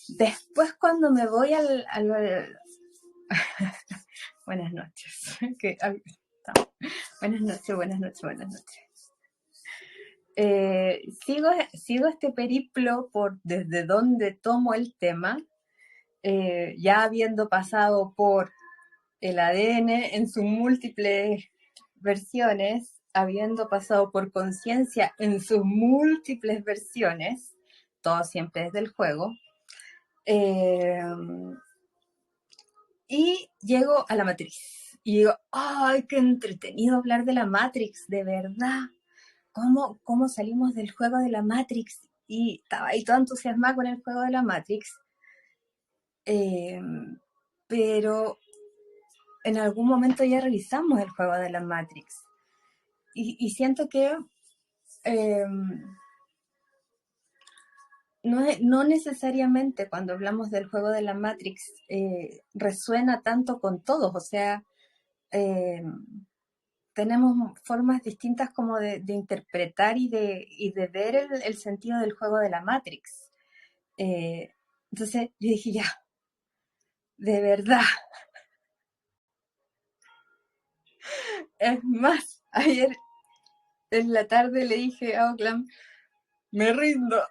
Después cuando me voy buenas noches. Buenas noches. Sigo este periplo por desde donde tomo el tema, ya habiendo pasado por el ADN en sus múltiples versiones, habiendo pasado por conciencia en sus múltiples versiones, todo siempre desde el juego, y llego a la Matrix. Y digo, ¡ay, qué entretenido hablar de la Matrix! De verdad. ¿Cómo salimos del juego de la Matrix? Y estaba ahí toda entusiasmada con el juego de la Matrix. Pero en algún momento ya realizamos el juego de la Matrix. Y siento que no necesariamente cuando hablamos del juego de la Matrix resuena tanto con todos. O sea, tenemos formas distintas como de interpretar y de ver el sentido del juego de la Matrix. Entonces yo dije, ya, de verdad. Es más, ayer en la tarde le dije a Oakland, me rindo.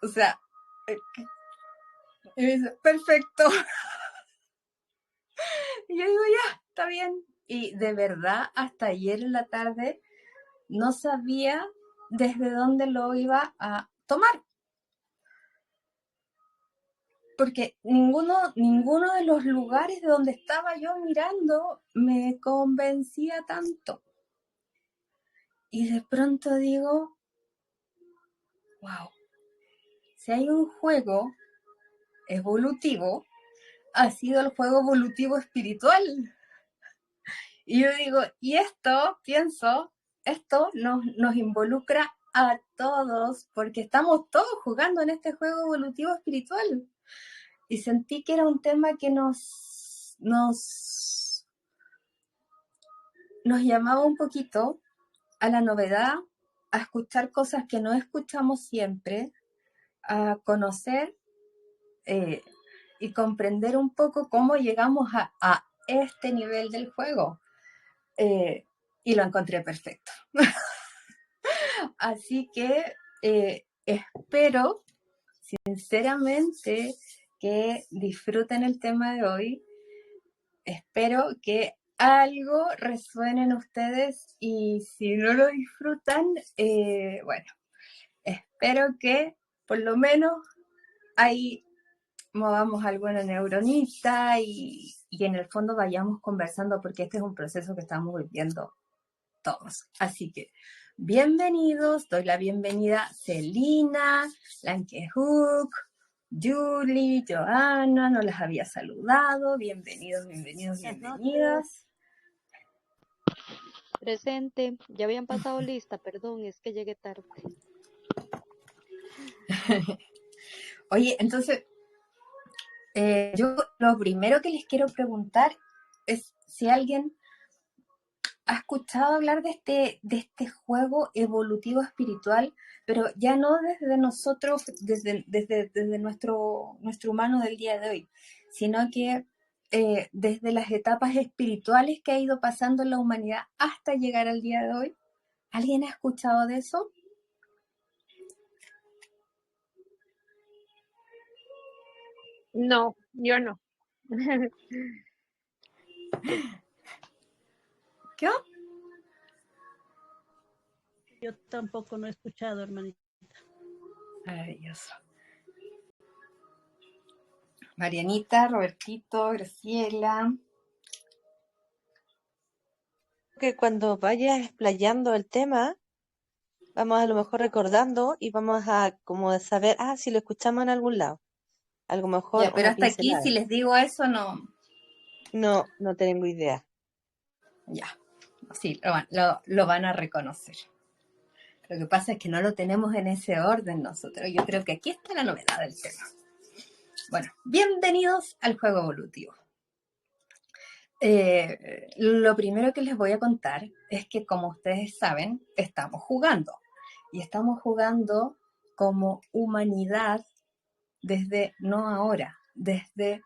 O sea, y me dice, perfecto. Y yo digo, ya, está bien. Y de verdad, hasta ayer en la tarde no sabía desde dónde lo iba a tomar. Porque ninguno de los lugares de donde estaba yo mirando me convencía tanto. Y de pronto digo, wow, si hay un juego evolutivo, ha sido el juego evolutivo espiritual. Y yo digo, y esto nos involucra a todos, porque estamos todos jugando en este juego evolutivo espiritual. Y sentí que era un tema que nos llamaba un poquito a la novedad, a escuchar cosas que no escuchamos siempre, a conocer y comprender un poco cómo llegamos a este nivel del juego. Y lo encontré perfecto. Así que espero sinceramente que disfruten el tema de hoy. Espero que algo resuene en ustedes y si no lo disfrutan, bueno, espero que por lo menos ahí movamos alguna neuronita y en el fondo vayamos conversando porque este es un proceso que estamos viviendo todos. Así que bienvenidos, doy la bienvenida a Celina, Lankehook, Julie, Joana, no las había saludado, bienvenidos, bienvenidas. Presente, ya habían pasado lista, perdón, es que llegué tarde. Oye, entonces, yo lo primero que les quiero preguntar es si alguien ha escuchado hablar de este juego evolutivo espiritual, pero ya no desde nosotros, desde nuestro humano del día de hoy, sino que desde las etapas espirituales que ha ido pasando en la humanidad hasta llegar al día de hoy. ¿Alguien ha escuchado de eso? No, yo no. ¿Qué? Yo tampoco no he escuchado, hermanita. Maravilloso. Marianita, Robertito, Graciela. Que cuando vayas explayando el tema, vamos a lo mejor recordando y vamos a como saber, si lo escuchamos en algún lado. A lo mejor Ya, pero una hasta aquí, pincelada. si les digo eso, no. No tengo idea. Ya, sí, lo van a reconocer. Lo que pasa es que no lo tenemos en ese orden nosotros. Yo creo que aquí está la novedad del tema. Bueno, bienvenidos al juego evolutivo. Lo primero que les voy a contar es que, como ustedes saben, estamos jugando. Y estamos jugando como humanidad desde no ahora, desde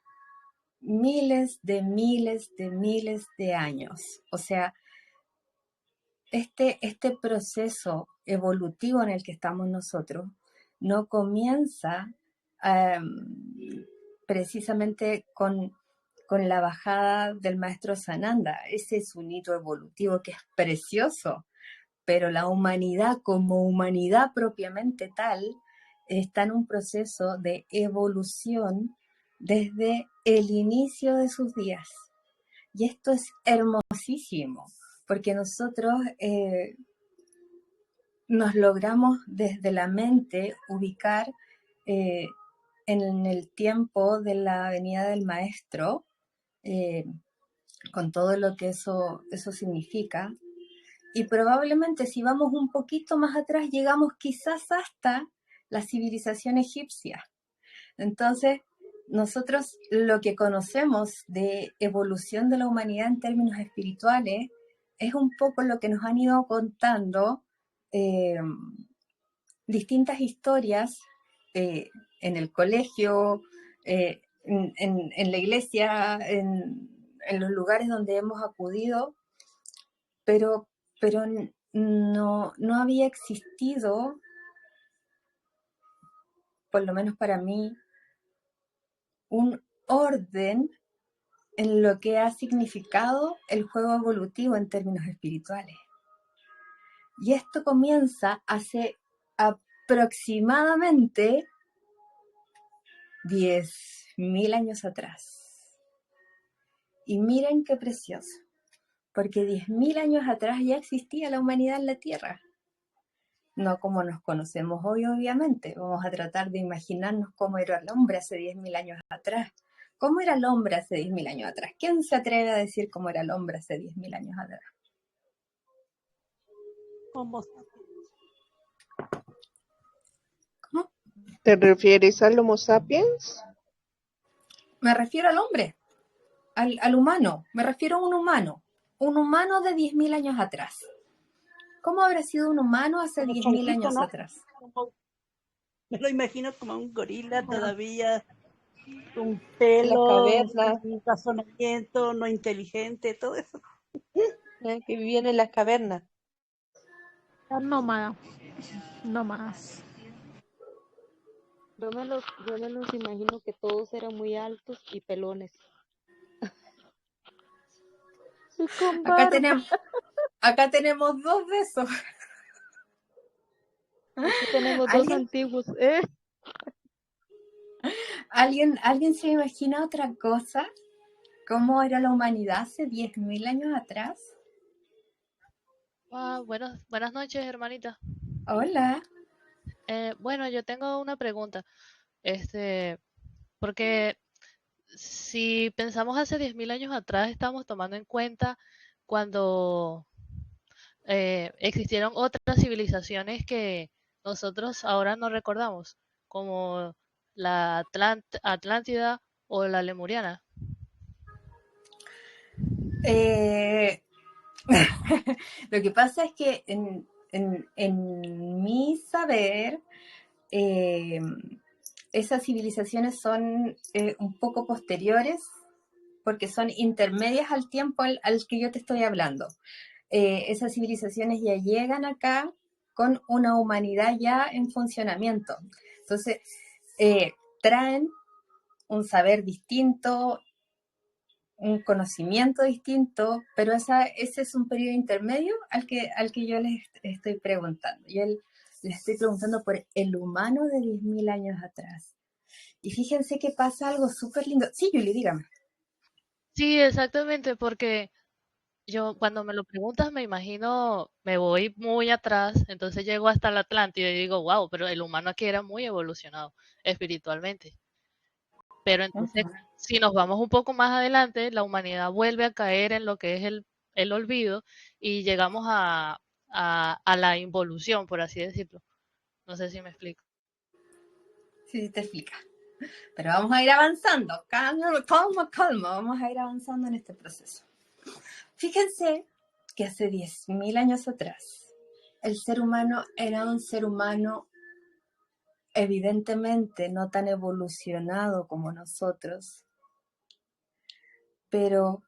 miles de años. O sea, este proceso evolutivo en el que estamos nosotros no comienza precisamente con la bajada del maestro Sananda. Ese es un hito evolutivo que es precioso, pero la humanidad como humanidad propiamente tal está en un proceso de evolución desde el inicio de sus días. Y esto es hermosísimo, porque nosotros nos logramos desde la mente ubicar en el tiempo de la venida del maestro, con todo lo que eso significa. Y probablemente si vamos un poquito más atrás, llegamos quizás hasta la civilización egipcia. Entonces, nosotros lo que conocemos de evolución de la humanidad en términos espirituales es un poco lo que nos han ido contando distintas historias en el colegio, en la iglesia, en los lugares donde hemos acudido, pero no había existido, por lo menos para mí, un orden en lo que ha significado el juego evolutivo en términos espirituales. Y esto comienza hace aproximadamente 10.000 años atrás. Y miren qué precioso, porque 10.000 años atrás ya existía la humanidad en la Tierra. No como nos conocemos hoy, obviamente. Vamos a tratar de imaginarnos cómo era el hombre hace 10.000 años atrás. ¿Cómo era el hombre hace 10.000 años atrás? ¿Quién se atreve a decir cómo era el hombre hace 10.000 años atrás? Homo ¿Cómo? ¿Te refieres al Homo sapiens? Me refiero al hombre, al humano. Me refiero a un humano de 10.000 años atrás. ¿Cómo habrá sido un humano hace como 10.000 chanquito, años ¿no? atrás? Me lo imagino como un gorila Bueno, todavía, con En las pelo, cavernas, sin razonamiento, no inteligente, todo eso. que vivían en las cavernas. Nómada, nómadas. Yo me los imagino que todos eran muy altos y pelones. Y con acá barba. tenemos dos de esos. Aquí tenemos dos ¿Alguien, antiguos. ¿Alguien se imagina otra cosa? ¿Cómo era la humanidad hace 10.000 años atrás? Buenas noches, hermanita. Hola. Bueno, yo tengo una pregunta. Porque si pensamos hace 10.000 años atrás, estamos tomando en cuenta cuando existieron otras civilizaciones que nosotros ahora no recordamos, como la Atlántida o la Lemuriana. Lo que pasa es que en mi saber, esas civilizaciones son un poco posteriores, porque son intermedias al tiempo al que yo te estoy hablando. Esas civilizaciones ya llegan acá con una humanidad ya en funcionamiento. Entonces, traen un saber distinto, un conocimiento distinto, pero ese es un periodo intermedio al que yo les estoy preguntando. Yo les estoy preguntando por el humano de 10.000 años atrás. Y fíjense que pasa algo súper lindo. Sí, Julie, dígame. Sí, exactamente, porque yo cuando me lo preguntas me imagino, me voy muy atrás, entonces llego hasta la Atlántida y digo, wow, pero el humano aquí era muy evolucionado espiritualmente. Pero entonces, Uh-huh. si nos vamos un poco más adelante, la humanidad vuelve a caer en lo que es el olvido y llegamos a la involución, por así decirlo. No sé si me explico. Sí, te explica. Pero vamos a ir avanzando. Calma. Vamos a ir avanzando en este proceso. Fíjense que hace 10.000 años atrás, el ser humano era un ser humano evidentemente no tan evolucionado como nosotros, pero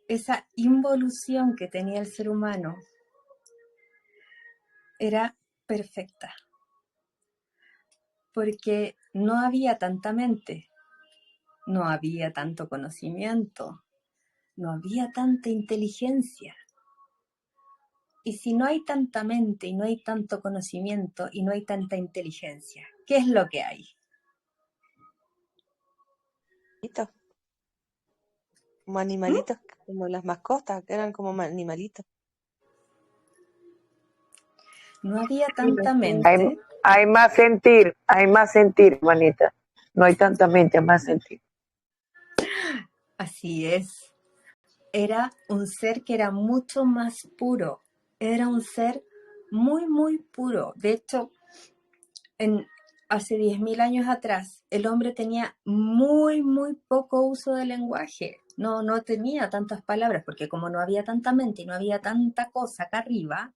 esa involución que tenía el ser humano era perfecta, porque no había tanta mente, no había tanto conocimiento, no había tanta inteligencia. Y si no hay tanta mente y no hay tanto conocimiento y no hay tanta inteligencia, ¿qué es lo que hay? Como animalitos, como las mascotas, que eran como animalitos. No había tanta Hay, mente. Hay más sentir, manita. No hay tanta mente, hay más sentir. Así es. Era un ser que era mucho más puro. Era un ser muy, muy puro. De hecho, hace 10.000 años atrás, el hombre tenía muy, muy poco uso del lenguaje. No tenía tantas palabras, porque como no había tanta mente y no había tanta cosa acá arriba,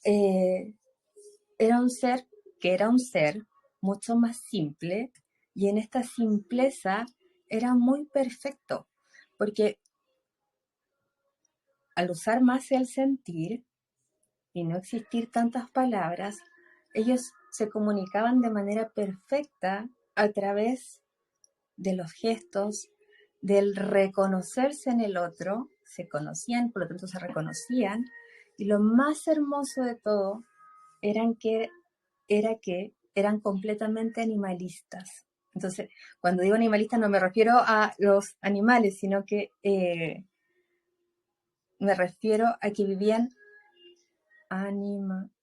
era un ser que era un ser mucho más simple, y en esta simpleza era muy perfecto, porque al usar más el sentir y no existir tantas palabras, ellos se comunicaban de manera perfecta a través de los gestos, del reconocerse en el otro. Se conocían, por lo tanto se reconocían, y lo más hermoso de todo era que eran completamente animalistas. Entonces, cuando digo animalista no me refiero a los animales, sino que me refiero a que vivían animalist.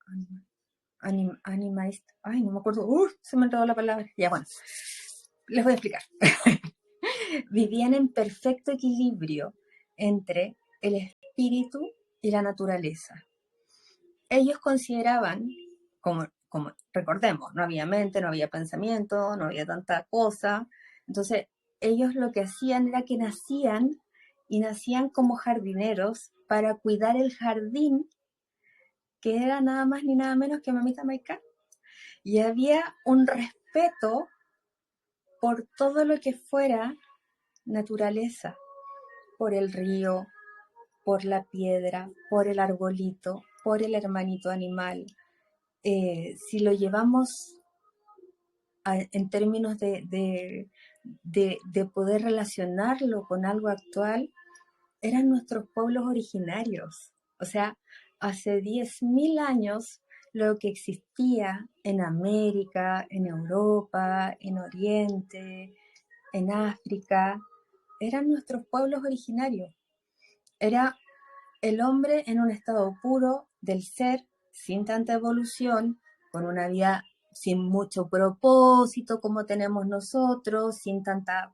Ay, no me acuerdo. Se me enredó la palabra. Ya, bueno, les voy a explicar. Vivían en perfecto equilibrio entre el espíritu y la naturaleza. Ellos consideraban, como recordemos, no había mente, no había pensamiento, no había tanta cosa. Entonces, ellos lo que hacían era que nacían como jardineros para cuidar el jardín, que era nada más ni nada menos que Mamita Maika. Y había un respeto por todo lo que fuera naturaleza, por el río, por la piedra, por el arbolito, por el hermanito animal. Si lo llevamos en términos de poder relacionarlo con algo actual, eran nuestros pueblos originarios. O sea, hace 10.000 años lo que existía en América, en Europa, en Oriente, en África, eran nuestros pueblos originarios. Era el hombre en un estado puro del ser, sin tanta evolución, con una vida sin mucho propósito como tenemos nosotros, sin tanta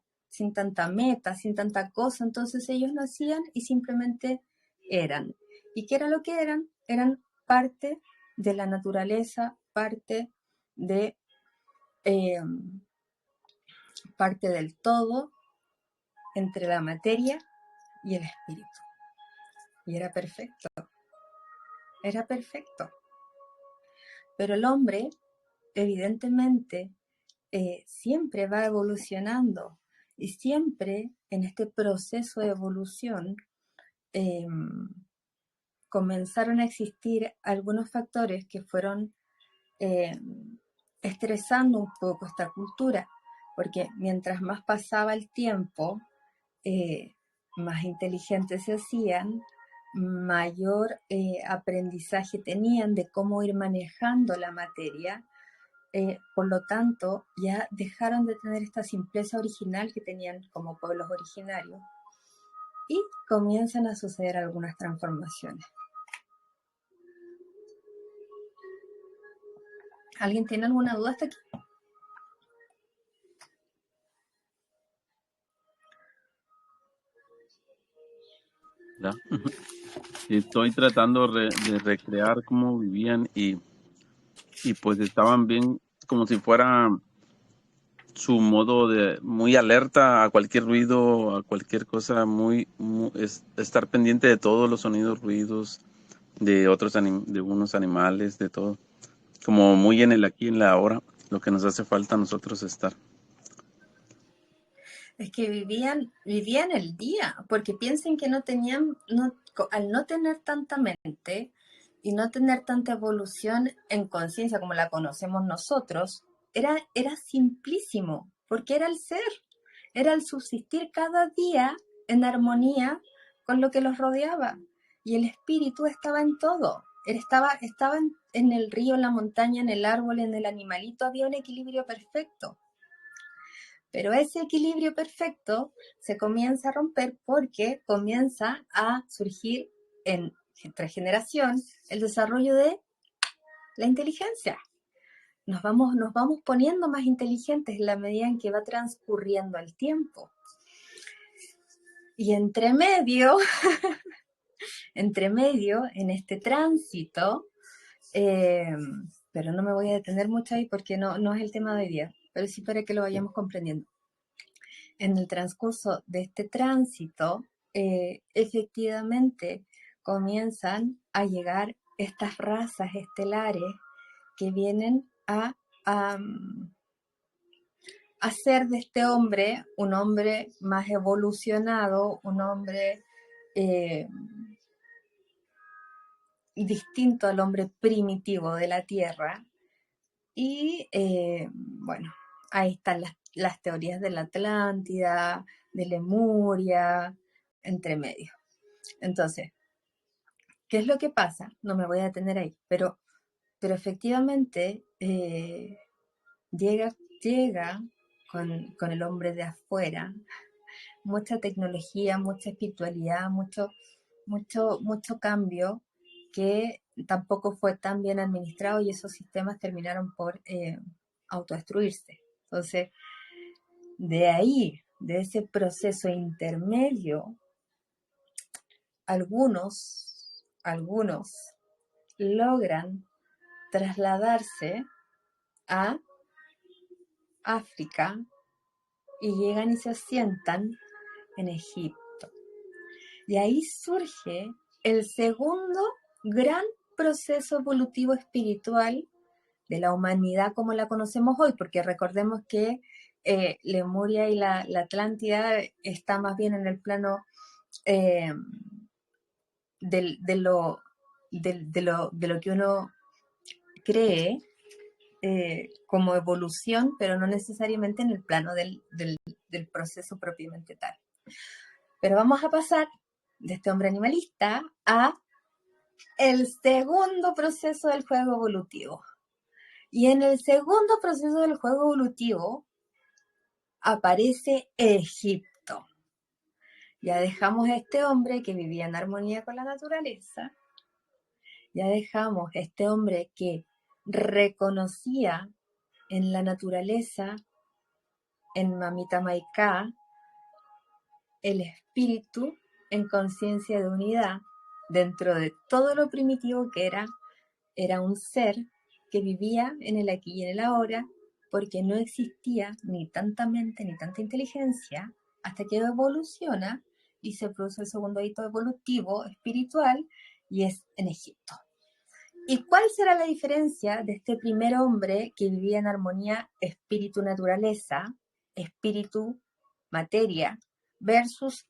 meta, sin tanta cosa. Entonces ellos nacían y simplemente eran. ¿Y qué era lo que eran? Eran parte de la naturaleza, parte del todo entre la materia y el espíritu. Y era perfecto. Era perfecto. Pero el hombre, evidentemente, siempre va evolucionando, y siempre en este proceso de evolución comenzaron a existir algunos factores que fueron estresando un poco esta cultura, porque mientras más pasaba el tiempo, más inteligentes se hacían, mayor aprendizaje tenían de cómo ir manejando la materia. Por lo tanto, ya dejaron de tener esta simpleza original que tenían como pueblos originarios, y comienzan a suceder algunas transformaciones. ¿Alguien tiene alguna duda hasta aquí? ¿Ya? Estoy tratando de recrear cómo vivían y pues estaban bien, como si fuera su modo de muy alerta a cualquier ruido, a cualquier cosa, estar pendiente de todos los sonidos, ruidos de otros de unos animales, de todo. como muy en el aquí y en la ahora, lo que nos hace falta a nosotros estar. Es que vivían el día, porque piensen que no tenían, al no tener tanta mente y no tener tanta evolución en conciencia como la conocemos nosotros, era simplísimo, porque era el ser, era el subsistir cada día en armonía con lo que los rodeaba. Y el espíritu estaba en todo. Él estaba en el río, en la montaña, en el árbol, en el animalito, había un equilibrio perfecto. Pero ese equilibrio perfecto se comienza a romper porque comienza a surgir entre generación el desarrollo de la inteligencia. Nos vamos poniendo más inteligentes en la medida en que va transcurriendo el tiempo. Y entre medio, en este tránsito, pero no me voy a detener mucho ahí porque no es el tema de hoy día, pero sí para que lo vayamos comprendiendo. En el transcurso de este tránsito, efectivamente comienzan a llegar estas razas estelares que vienen a hacer de este hombre un hombre más evolucionado, un hombre distinto al hombre primitivo de la Tierra. Y bueno, ahí están las teorías de la Atlántida, de Lemuria, entre medio. Entonces, ¿qué es lo que pasa? No me voy a detener ahí, pero efectivamente llega con el hombre de afuera mucha tecnología, mucha espiritualidad, mucho cambio que tampoco fue tan bien administrado y esos sistemas terminaron por autodestruirse. Entonces, de ahí, de ese proceso intermedio, algunos logran trasladarse a África y llegan y se asientan en Egipto. Y ahí surge el segundo gran proceso evolutivo espiritual de la humanidad como la conocemos hoy, porque recordemos que Lemuria y la Atlántida está más bien en el plano de lo que uno cree como evolución, pero no necesariamente en el plano del proceso propiamente tal. Pero vamos a pasar de este hombre animalista a el segundo proceso del juego evolutivo. Y en el segundo proceso del juego evolutivo aparece Egipto. Ya dejamos a este hombre que vivía en armonía con la naturaleza. Ya dejamos a este hombre que reconocía en la naturaleza, en Mamita Maiká, el espíritu en conciencia de unidad dentro de todo lo primitivo que era un ser que vivía en el aquí y en el ahora, porque no existía ni tanta mente ni tanta inteligencia hasta que evoluciona y se produce el segundo hito evolutivo espiritual, y es en Egipto. ¿Y cuál será la diferencia de este primer hombre que vivía en armonía espíritu-naturaleza, espíritu-materia, versus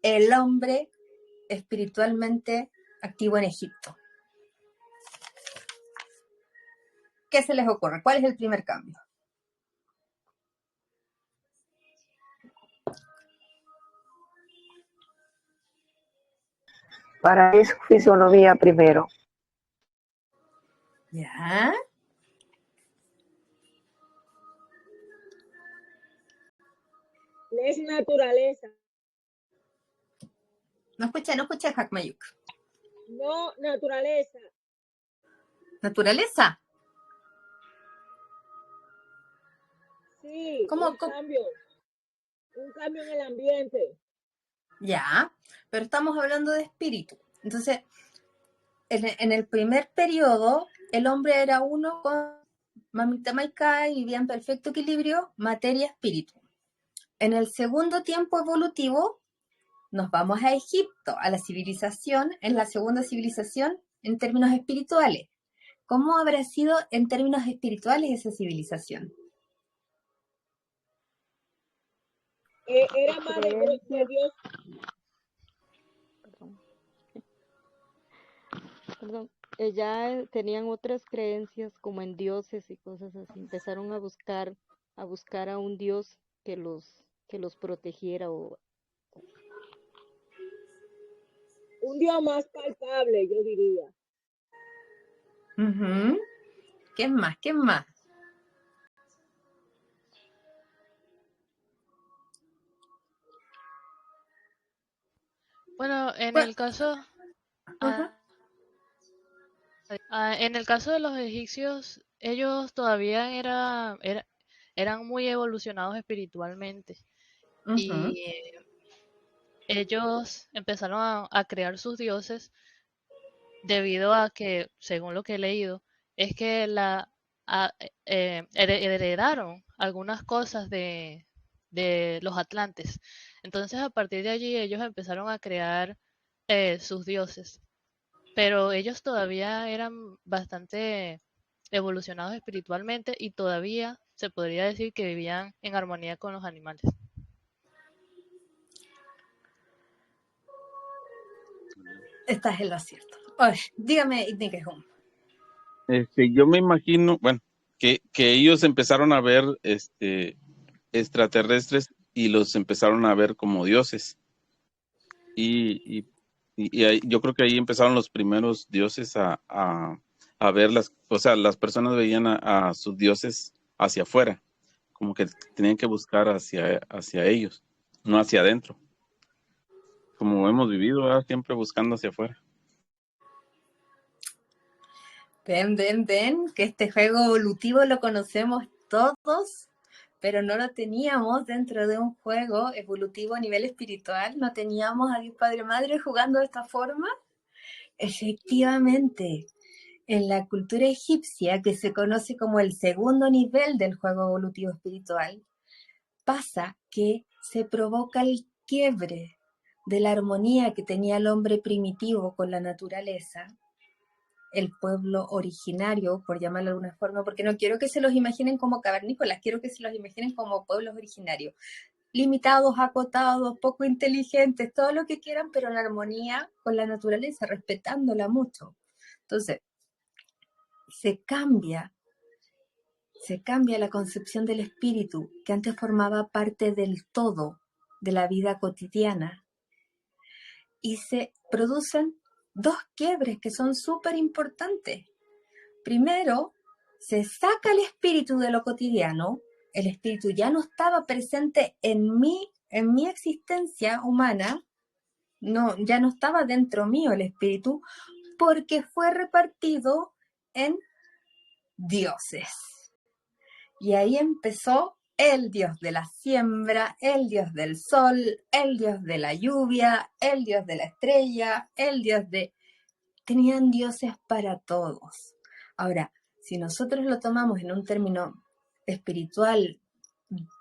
el hombre espiritualmente activo en Egipto? ¿Qué se les ocurre? ¿Cuál es el primer cambio? Para mí su fisonomía primero. ¿Ya? Es naturaleza. No escuché, Hakmayuk. No, naturaleza. ¿Naturaleza? Sí, ¿Cómo? un cambio en el ambiente. Ya, pero estamos hablando de espíritu. Entonces, en el primer periodo, el hombre era uno con Mamita Maiká y vivía en perfecto equilibrio materia-espíritu. En el segundo tiempo evolutivo, nos vamos a Egipto, a la civilización, en la segunda civilización en términos espirituales. ¿cómo habrá sido en términos espirituales esa civilización? Era más de Creencias, Dios. perdón, perdón, ya tenían otras creencias como en dioses y cosas así. Empezaron a buscar a un dios que los protegiera o Un Dios más palpable, yo diría. Ujú. ¿Qué más? ¿Qué más? Bueno, en Bueno, el caso, ajá. en el caso de los egipcios, ellos todavía eran muy evolucionados espiritualmente Ujú. y ellos empezaron a crear sus dioses debido a que, según lo que he leído, es que heredaron algunas cosas de los atlantes. Entonces, a partir de allí, ellos empezaron a crear sus dioses, pero ellos todavía eran bastante evolucionados espiritualmente y todavía se podría decir que vivían en armonía con los animales. Estás en lo cierto. Oye, dígame, Ignigehum. Yo me imagino, bueno, que ellos empezaron a ver extraterrestres y los empezaron a ver como dioses. Yo creo que ahí empezaron los primeros dioses a ver o sea, las personas veían a sus dioses hacia afuera, como que tenían que buscar hacia ellos, no hacia adentro, como hemos vivido, ¿verdad? Siempre buscando hacia afuera. Ven, que este juego evolutivo lo conocemos todos, pero no lo teníamos dentro de un juego evolutivo a nivel espiritual, no teníamos a Dios Padre Madre jugando de esta forma. Efectivamente, en la cultura egipcia, que se conoce como el segundo nivel del juego evolutivo espiritual, pasa que se provoca el quiebre de la armonía que tenía el hombre primitivo con la naturaleza, el pueblo originario, por llamarlo de alguna forma, porque no quiero que se los imaginen como cavernícolas, quiero que se los imaginen como pueblos originarios, limitados, acotados, poco inteligentes, todo lo que quieran, pero en armonía con la naturaleza, respetándola mucho. Entonces, se cambia la concepción del espíritu, que antes formaba parte del todo de la vida cotidiana, y se producen dos quiebres que son súper importantes. Primero, se saca el espíritu de lo cotidiano, el espíritu ya no estaba presente en mi existencia humana, no, ya no estaba dentro mío el espíritu, porque fue repartido en dioses. Y ahí empezó el dios de la siembra, el dios del sol, el dios de la lluvia, el dios de la estrella, el dios de... Tenían dioses para todos. Ahora, si nosotros lo tomamos en un término espiritual,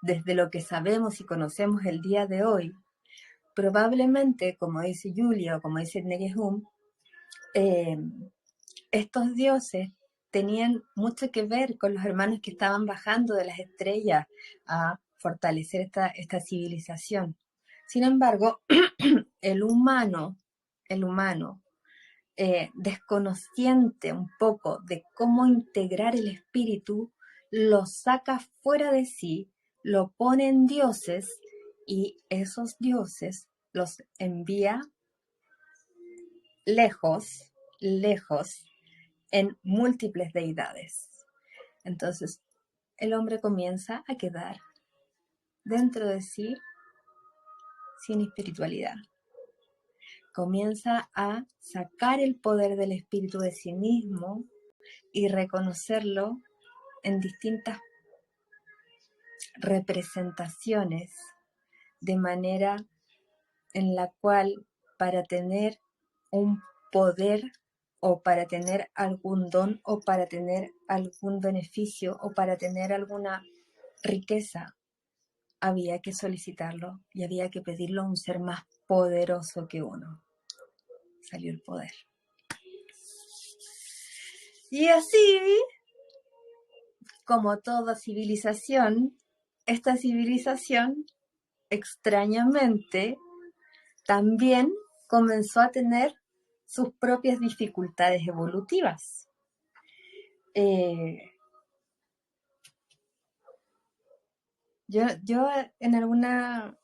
desde lo que sabemos y conocemos el día de hoy, probablemente, como dice Julia o como dice Ignigehum, estos dioses tenían mucho que ver con los hermanos que estaban bajando de las estrellas a fortalecer esta civilización. Sin embargo, el humano, desconociente un poco de cómo integrar el espíritu, lo saca fuera de sí, lo pone en dioses y esos dioses los envía lejos en múltiples deidades. Entonces, el hombre comienza a quedar dentro de sí sin espiritualidad. Comienza a sacar el poder del espíritu de sí mismo y reconocerlo en distintas representaciones, de manera en la cual para tener un poder o para tener algún don o para tener algún beneficio o para tener alguna riqueza, había que solicitarlo y había que pedirlo a un ser más poderoso que uno. Salió el poder. Y así, como toda civilización, esta civilización, extrañamente, también comenzó a tener sus propias dificultades evolutivas. Yo en alguna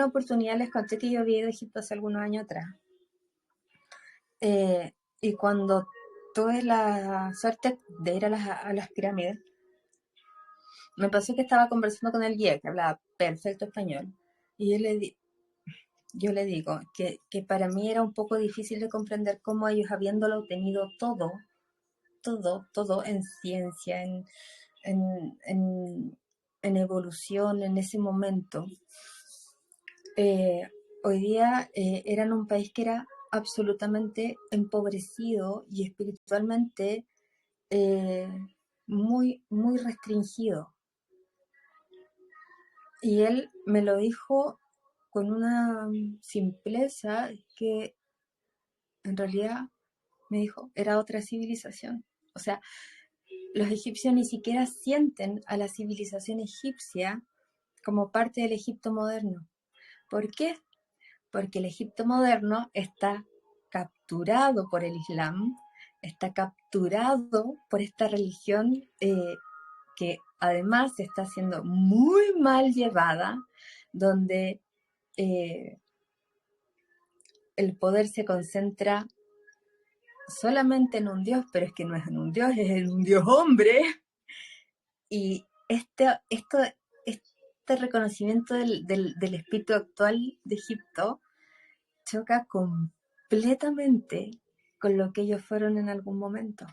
oportunidad les conté que yo había ido a Egipto hace algunos años atrás. Y cuando tuve la suerte de ir a las pirámides, me pasó que estaba conversando con el guía, que hablaba perfecto español, y yo le digo que para mí era un poco difícil de comprender cómo ellos, habiéndolo tenido todo en ciencia, en evolución en ese momento, hoy día eran un país que era absolutamente empobrecido y espiritualmente muy, muy restringido. Y él me lo dijo con una simpleza que en realidad me dijo, era otra civilización. O sea, los egipcios ni siquiera sienten a la civilización egipcia como parte del Egipto moderno. ¿Por qué? Porque el Egipto moderno está capturado por el Islam, está capturado por esta religión que además está siendo muy mal llevada, donde el poder se concentra solamente en un Dios, pero es que no es en un Dios, es en un Dios hombre. Y este reconocimiento del espíritu actual de Egipto choca completamente con lo que ellos fueron en algún momento.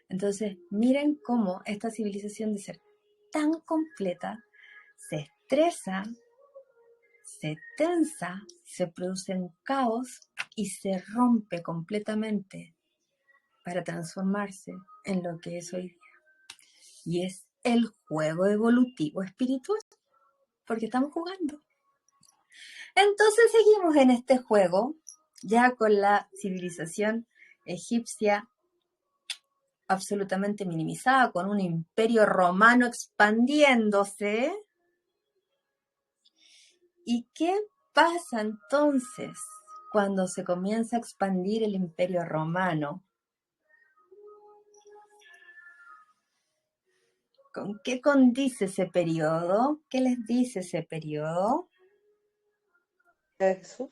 Entonces, miren cómo esta civilización, de ser tan completa, se estresa, se tensa, se produce un caos y se rompe completamente para transformarse en lo que es hoy día. Y es el juego evolutivo espiritual, porque estamos jugando. Entonces seguimos en este juego, ya con la civilización egipcia absolutamente minimizada, con un imperio romano expandiéndose. ¿Y qué pasa entonces cuando se comienza a expandir el imperio romano? ¿Con qué condice ese periodo? ¿Qué les dice ese periodo? Jesús.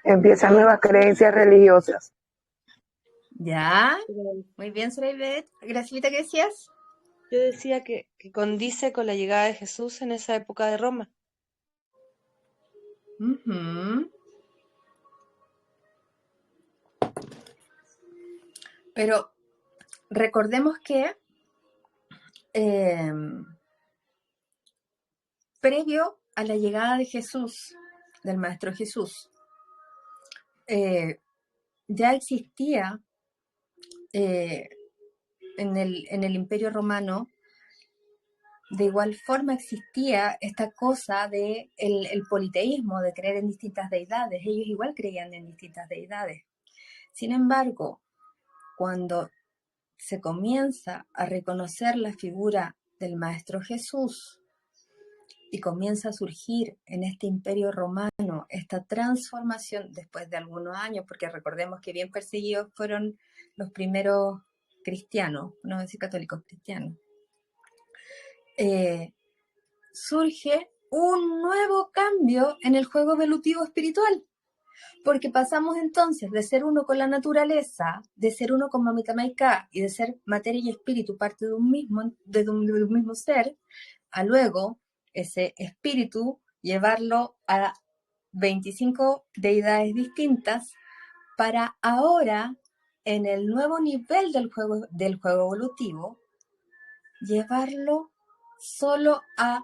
Empiezan nuevas creencias religiosas. ¿Ya? Muy bien, Soraybet. Gracilita, ¿qué decías? Yo decía que condice con la llegada de Jesús en esa época de Roma. Uh-huh. Pero recordemos que previo a la llegada de Jesús, del Maestro Jesús, ya existía en el Imperio Romano, de igual forma existía esta cosa de el politeísmo, de creer en distintas deidades. Ellos igual creían en distintas deidades. Sin embargo, cuando se comienza a reconocer la figura del Maestro Jesús y comienza a surgir en este imperio romano esta transformación después de algunos años, porque recordemos que bien perseguidos fueron los primeros cristianos, no decir católicos, cristianos, surge un nuevo cambio en el juego evolutivo espiritual. Porque pasamos entonces de ser uno con la naturaleza, de ser uno con Mamita Maika y de ser materia y espíritu parte de un mismo ser, a luego ese espíritu llevarlo a 25 deidades distintas para ahora, en el nuevo nivel del juego evolutivo, llevarlo solo a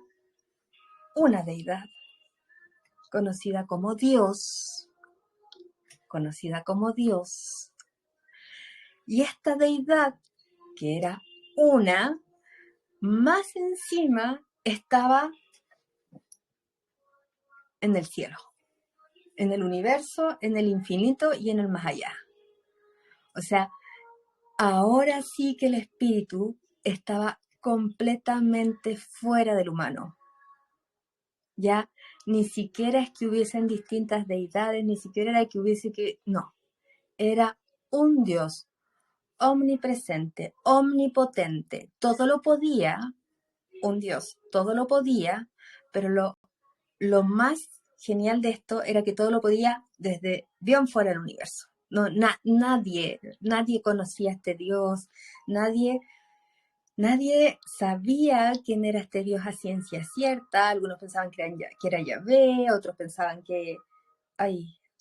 una deidad, conocida como Dios. Y esta deidad, que era una, más encima estaba en el cielo, en el universo, en el infinito y en el más allá. O sea, ahora sí que el espíritu estaba completamente fuera del humano. Ya ni siquiera es que hubiesen distintas deidades, ni siquiera era que hubiese que... No, era un Dios omnipresente, omnipotente, todo lo podía, un Dios, todo lo podía, pero lo más genial de esto era que todo lo podía desde bien fuera del universo. No, nadie conocía a este Dios, nadie sabía quién era este Dios a ciencia cierta. Algunos pensaban que era Yahvé, otros pensaban que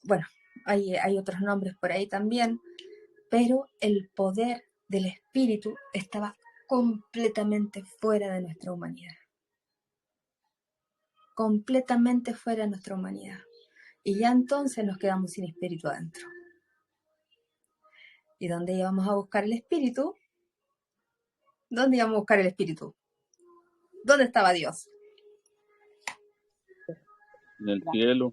bueno, hay otros nombres por ahí también, pero el poder del espíritu estaba completamente fuera de nuestra humanidad. Completamente fuera de nuestra humanidad. Y ya entonces nos quedamos sin espíritu adentro. ¿Y dónde íbamos a buscar el espíritu? ¿Dónde íbamos a buscar el espíritu? ¿Dónde estaba Dios? En el cielo.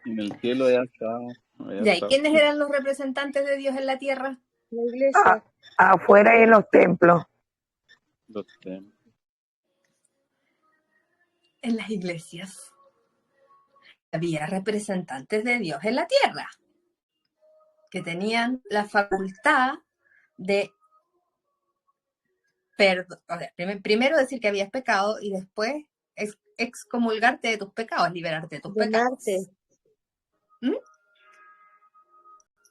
En el cielo ya está. ¿Y quiénes eran los representantes de Dios en la tierra? La iglesia. Afuera y en los templos. Los templos. En las iglesias había representantes de Dios en la tierra que tenían la facultad de primero decir que habías pecado y después excomulgarte de tus pecados, liberarte de tus pecados.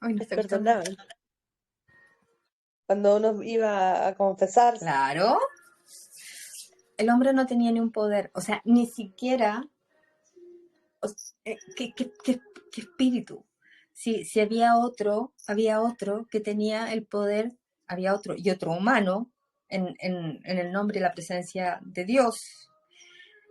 Ay, no sé, Perdonaban. Cuando uno iba a confesar. Claro. El hombre no tenía ni un poder, o sea, ni siquiera... ¿Qué espíritu? Si había otro que tenía el poder, había otro, y otro humano, en el nombre y la presencia de Dios,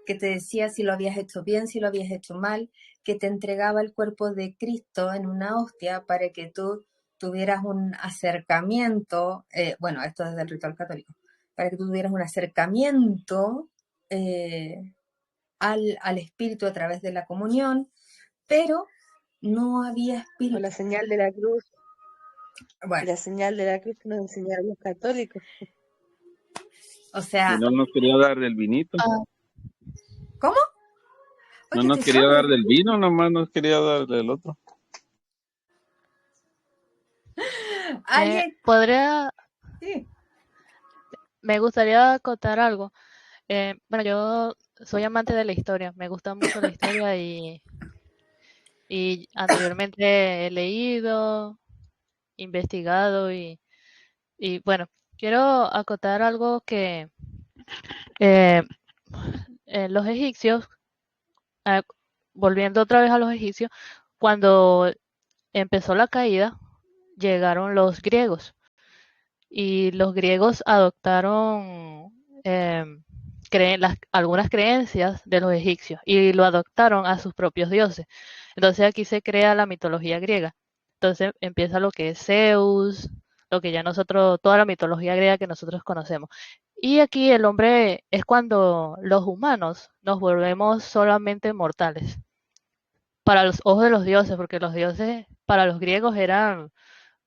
que te decía si lo habías hecho bien, si lo habías hecho mal, que te entregaba el cuerpo de Cristo en una hostia para que tú tuvieras un acercamiento, bueno, esto es del ritual católico, para que tú tuvieras un acercamiento al espíritu a través de la comunión, pero no había espíritu. O la señal de la cruz. Bueno. La señal de la cruz que nos enseñaron los católicos. O sea... Y no nos quería dar del vinito. ¿Cómo? No nos quería dar del vino, nomás nos quería dar del otro. Sí. Me gustaría contar algo. Bueno, yo soy amante de la historia, me gusta mucho la historia y anteriormente he leído, investigado y bueno, quiero acotar algo que los egipcios, volviendo otra vez a los egipcios, cuando empezó la caída, llegaron los griegos y los griegos adoptaron algunas creencias de los egipcios y lo adoptaron a sus propios dioses. Entonces aquí se crea la mitología griega. Entonces empieza lo que es Zeus, lo que ya toda la mitología griega que nosotros conocemos. Y aquí el hombre es cuando los humanos nos volvemos solamente mortales para los ojos de los dioses, porque los dioses para los griegos eran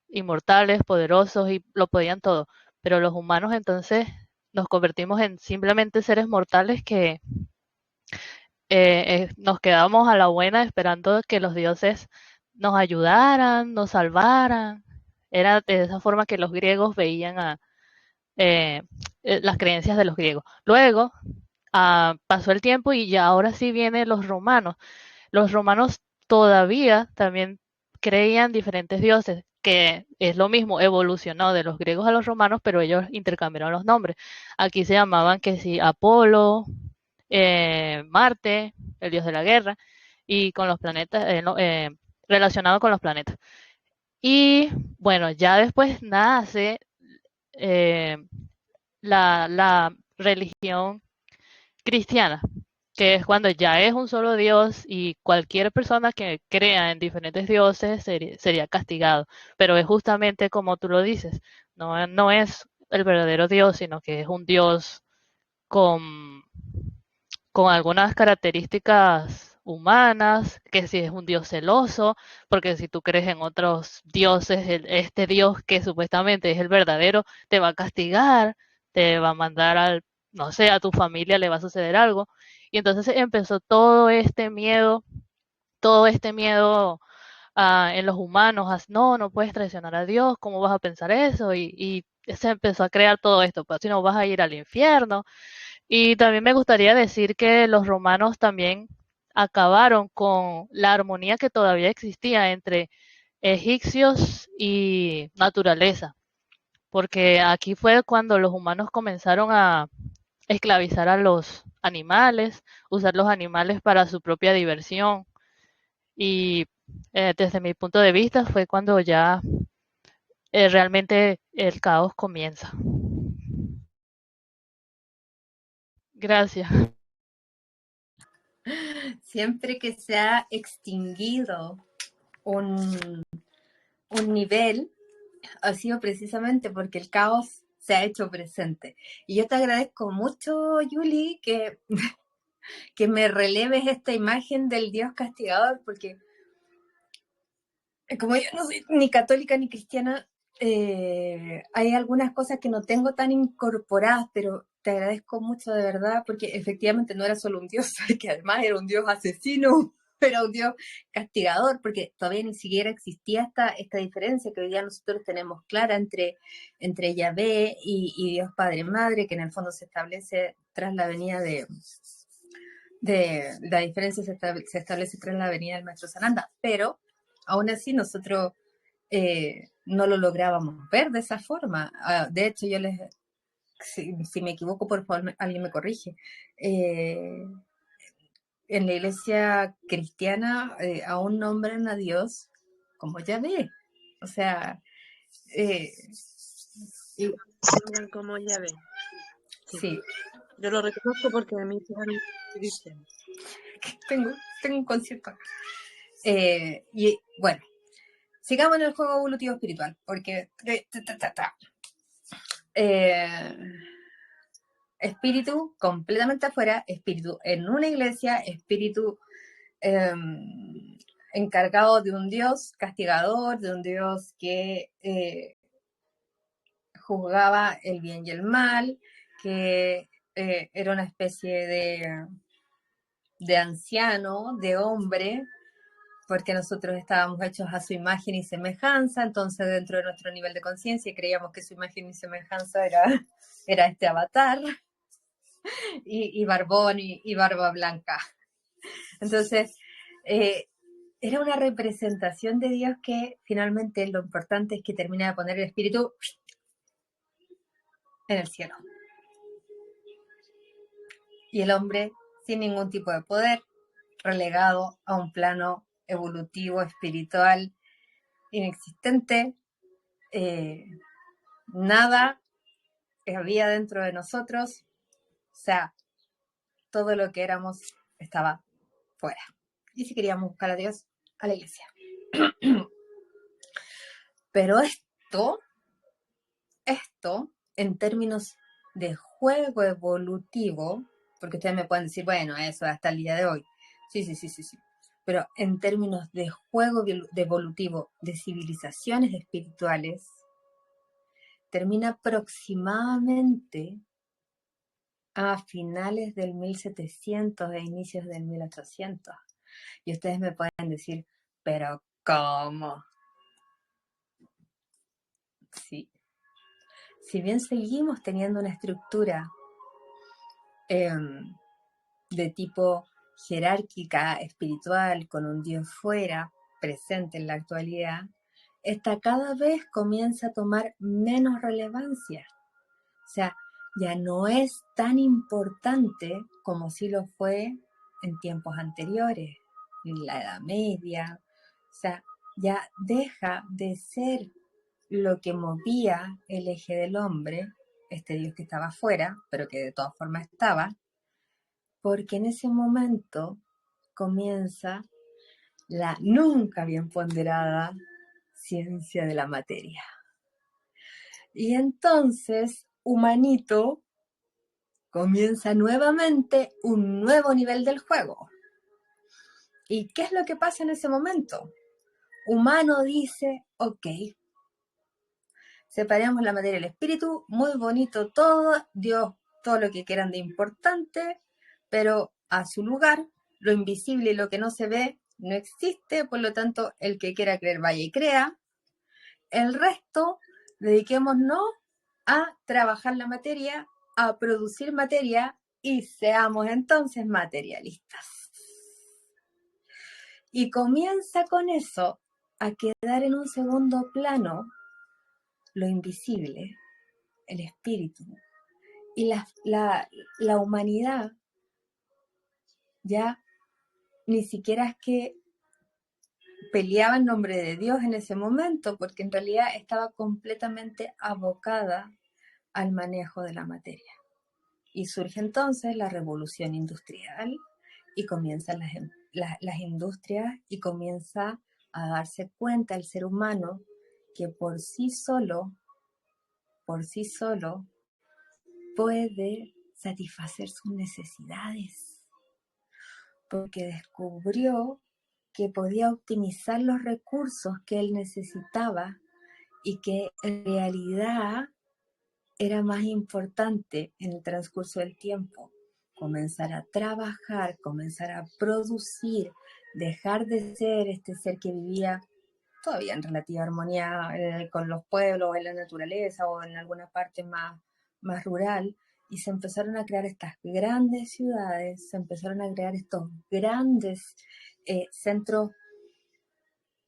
inmortales, poderosos y lo podían todo, pero los humanos entonces nos convertimos en simplemente seres mortales que nos quedamos a la buena esperando que los dioses nos ayudaran, nos salvaran. Era de esa forma que los griegos veían las creencias de los griegos. Luego pasó el tiempo y ya ahora sí vienen los romanos. Los romanos todavía también creían diferentes dioses, que es lo mismo, evolucionó de los griegos a los romanos, pero ellos intercambiaron los nombres. Aquí se llamaban que sí, Apolo, Marte, el dios de la guerra, y con los planetas, relacionado con los planetas. Y bueno, ya después nace la religión cristiana, que es cuando ya es un solo Dios y cualquier persona que crea en diferentes dioses sería castigado. Pero es justamente como tú lo dices, no es el verdadero Dios, sino que es un Dios con algunas características humanas, que si es un Dios celoso, porque si tú crees en otros dioses, este Dios que supuestamente es el verdadero, te va a castigar, te va a mandar al, no sé, a tu familia le va a suceder algo. Y entonces empezó todo este miedo en los humanos, no, no puedes traicionar a Dios, ¿cómo vas a pensar eso? Y se empezó a crear todo esto, pues si no vas a ir al infierno. Y también me gustaría decir que los romanos también acabaron con la armonía que todavía existía entre egipcios y naturaleza, porque aquí fue cuando los humanos comenzaron a esclavizar a los animales, usar los animales para su propia diversión y desde mi punto de vista fue cuando ya realmente el caos comienza. Gracias. Siempre que se ha extinguido un nivel, ha sido precisamente porque el caos se ha hecho presente. Y yo te agradezco mucho, Yuli, que me releves esta imagen del Dios castigador, porque como yo no soy ni católica ni cristiana, hay algunas cosas que no tengo tan incorporadas, pero te agradezco mucho de verdad, porque efectivamente no era solo un Dios, que además era un Dios asesino, era un Dios castigador, porque todavía ni siquiera existía esta diferencia que hoy día nosotros tenemos clara entre Yahvé y Dios Padre Madre, que en el fondo se establece tras la venida de la diferencia se establece tras la venida del Maestro Sananda, pero aún así nosotros no lo lográbamos ver de esa forma. De hecho, si me equivoco, por favor, alguien me corrige. En la iglesia cristiana aún nombran a Dios como Yahvé. O sea, y, Nombran como llave. sí, Yo lo reconozco porque a mí dice. tengo un concierto acá. Y bueno, sigamos en el juego evolutivo espiritual, porque espíritu completamente afuera, espíritu en una iglesia, espíritu encargado de un Dios castigador, de un Dios que juzgaba el bien y el mal, que era una especie de anciano, de hombre, porque nosotros estábamos hechos a su imagen y semejanza, entonces dentro de nuestro nivel de conciencia creíamos que su imagen y semejanza era este avatar, y barbón y barba blanca. Entonces, era una representación de Dios que finalmente lo importante es que termina de poner el espíritu en el cielo. Y el hombre, sin ningún tipo de poder, relegado a un plano evolutivo, espiritual, inexistente, nada había dentro de nosotros, o sea, todo lo que éramos estaba fuera. Y si queríamos buscar a Dios, a la iglesia. Pero esto, en términos de juego evolutivo, porque ustedes me pueden decir, bueno, eso hasta el día de hoy. Sí. Pero en términos de juego evolutivo de civilizaciones espirituales, termina aproximadamente a finales del 1700 e inicios del 1800. Y ustedes me pueden decir, pero ¿cómo? Sí. Si bien seguimos teniendo una estructura de tipo jerárquica, espiritual, con un Dios fuera, presente en la actualidad, esta cada vez comienza a tomar menos relevancia. O sea, ya no es tan importante como si lo fue en tiempos anteriores, en la Edad Media. O sea, ya deja de ser lo que movía el eje del hombre, este Dios que estaba afuera, pero que de todas formas estaba, porque en ese momento comienza la nunca bien ponderada ciencia de la materia. Y entonces, humanito comienza nuevamente un nuevo nivel del juego. ¿Y qué es lo que pasa en ese momento? Humano dice, ok, separemos la materia y el espíritu, muy bonito todo, Dios, todo lo que quieran de importante, pero a su lugar, lo invisible y lo que no se ve no existe, por lo tanto, el que quiera creer vaya y crea. El resto, dediquémonos a trabajar la materia, a producir materia y seamos entonces materialistas. Y comienza con eso a quedar en un segundo plano lo invisible, el espíritu. Y la humanidad ya ni siquiera es que peleaba en nombre de Dios en ese momento, porque en realidad estaba completamente abocada al manejo de la materia. Y surge entonces la revolución industrial y comienzan las industrias y comienza a darse cuenta el ser humano que por sí solo puede satisfacer sus necesidades, porque descubrió que podía optimizar los recursos que él necesitaba y que en realidad era más importante en el transcurso del tiempo comenzar a trabajar, comenzar a producir, dejar de ser este ser que vivía todavía en relativa armonía con los pueblos, en la naturaleza o en alguna parte más rural, y se empezaron a crear estas grandes ciudades, se empezaron a crear estos grandes centros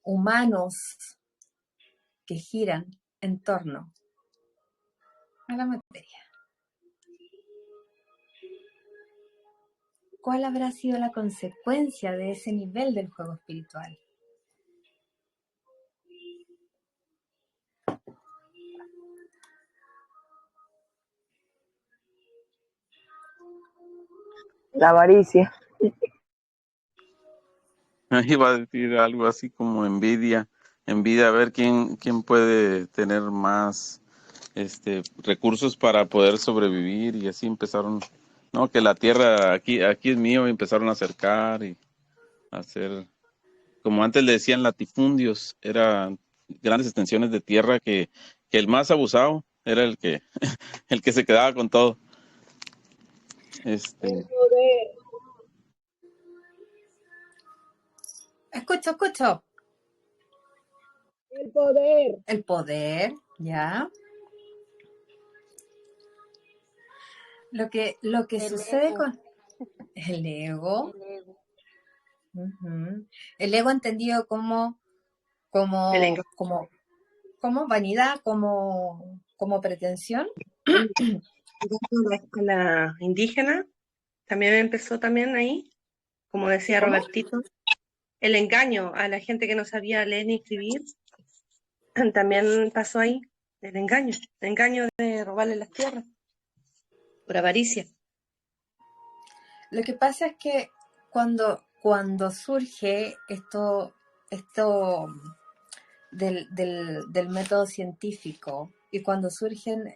humanos que giran en torno a la materia. ¿Cuál habrá sido la consecuencia de ese nivel del juego espiritual? La avaricia. Iba a decir algo así como envidia a ver quién puede tener más recursos para poder sobrevivir, y así empezaron, no, que la tierra aquí es mío, y empezaron a acercar y a hacer, como antes le decían, latifundios, eran grandes extensiones de tierra que el más abusado era el que el que se quedaba con todo. El poder. Escucho. El poder. El poder, ya. Lo que El sucede ego, con el ego, el ego. el ego entendido como El engaño. vanidad, como pretensión. Con la indígena también empezó también ahí, como decía ¿Cómo? Robertito, el engaño a la gente que no sabía leer ni escribir, también pasó ahí, el engaño de robarle las tierras, por avaricia. Lo que pasa es que cuando surge esto del método científico y cuando surgen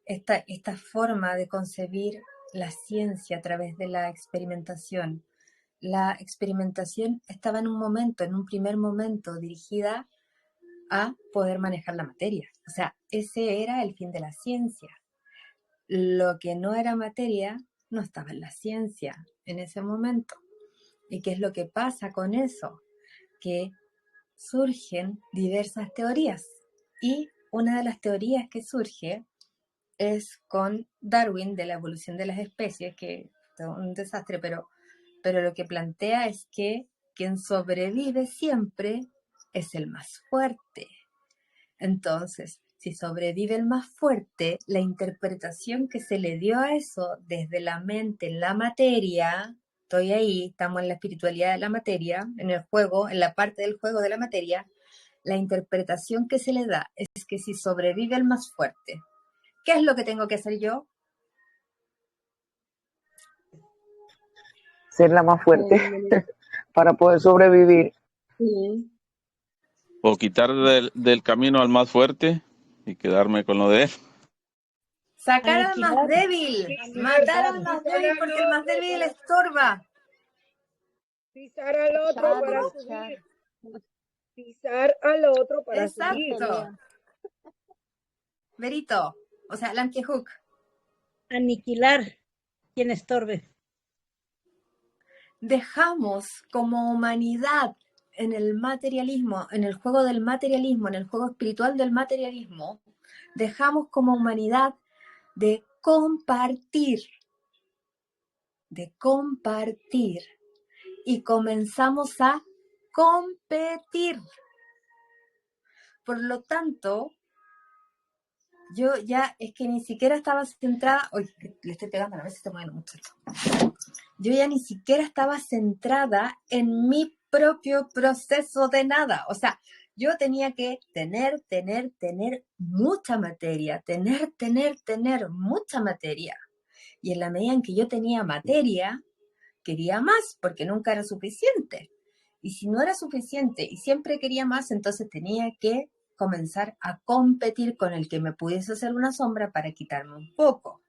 esta forma de concebir la ciencia a través de la experimentación estaba en un primer momento dirigida a poder manejar la materia. O sea, ese era el fin de la ciencia. Lo que no era materia no estaba en la ciencia en ese momento. ¿Y qué es lo que pasa con eso? Que surgen diversas teorías. Y una de las teorías que surge es con Darwin de la evolución de las especies, que es un desastre, pero lo que plantea es que quien sobrevive siempre es el más fuerte. Entonces, si sobrevive el más fuerte, la interpretación que se le dio a eso desde la mente en la materia, estoy ahí, estamos en la espiritualidad de la materia, en el juego, en la parte del juego de la materia, la interpretación que se le da es que si sobrevive el más fuerte, ¿qué es lo que tengo que hacer yo? Ser la más fuerte para poder sobrevivir. Sí. O quitar del camino al más fuerte y quedarme con lo de él. Sacar al más débil, matar al más débil porque el más débil estorba. Pisar al otro Luchar, para luchar. subir. Pisar al otro para Una subir. Exacto. pelea. Verito, o sea, Hook. Aniquilar quien estorbe. Dejamos como humanidad en el materialismo, en el juego del materialismo, en el juego espiritual del materialismo, dejamos como humanidad de compartir y comenzamos a competir. Por lo tanto, yo ya es que ni siquiera estaba centrada, oye, le estoy pegando, a ver si se mueve mucho esto. Yo ya ni siquiera estaba centrada en mi propio proceso de nada. O sea, yo tenía que tener mucha materia, tener mucha materia. Y en la medida en que yo tenía materia, quería más, porque nunca era suficiente. Y si no era suficiente y siempre quería más, entonces tenía que comenzar a competir con el que me pudiese hacer una sombra para quitarme un poco.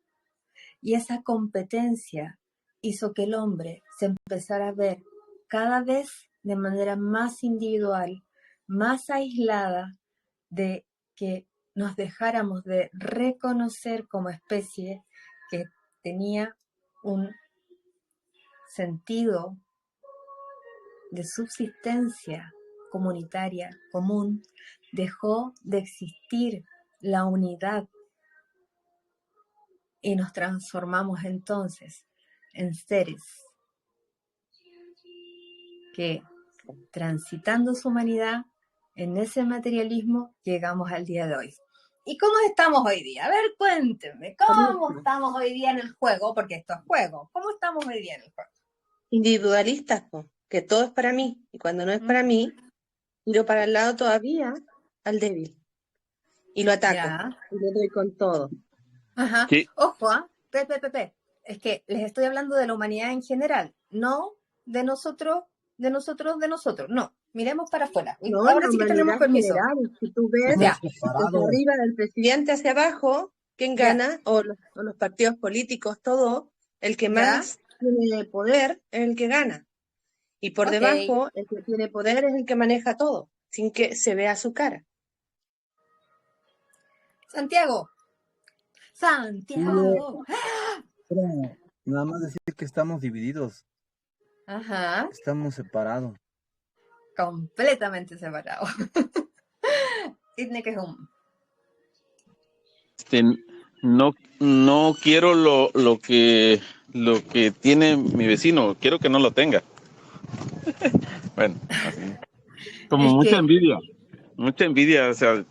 Y esa competencia hizo que el hombre se empezara a ver cada vez de manera más individual, más aislada, de que nos dejáramos de reconocer como especie que tenía un sentido de subsistencia comunitaria común. Dejó de existir la unidad y nos transformamos entonces en seres que, transitando su humanidad, en ese materialismo llegamos al día de hoy. ¿Y cómo estamos hoy día? A ver, cuéntenme, ¿cómo estamos hoy día en el juego? Porque esto es juego. ¿Cómo estamos hoy día en el juego? Individualistas, po, que todo es para mí. Y cuando no es para mí, miro para el lado todavía al débil. Y lo ataco. Ya. Y le doy con todo. Ajá. Sí. Ojo, Pepe. Es que les estoy hablando de la humanidad en general, no de nosotros. No, miremos para afuera. No, Ahora la sí que tenemos humanidad permiso. general. Si tú ves Ya. desde arriba del presidente hacia abajo, ¿quién Ya. gana? O los partidos políticos, todo. El que Ya. más tiene poder es el que gana. Y por Ok. debajo, el que tiene poder es el que maneja todo, sin que se vea su cara. Santiago. Pero nada más decir que estamos divididos, Ajá. estamos separados. Completamente separado. No quiero lo que tiene mi vecino, quiero que no lo tenga. Bueno, así. Como Es mucha que envidia, o sea,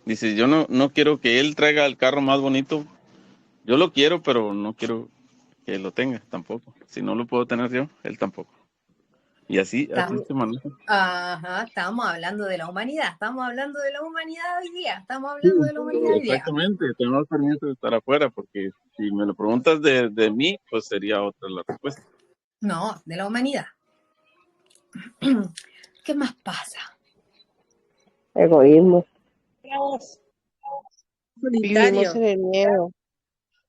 dice, yo no quiero que él traiga el carro más bonito, yo lo quiero, pero no quiero que lo tenga tampoco. Si no lo puedo tener yo, él tampoco. Y así se maneja. Ajá, estamos hablando de la humanidad, hoy día, Exactamente, tengo permiso de estar afuera, porque si me lo preguntas de mí, pues sería otra la respuesta. No, de la humanidad. ¿Qué más pasa? Egoísmo. Vivimos en el miedo.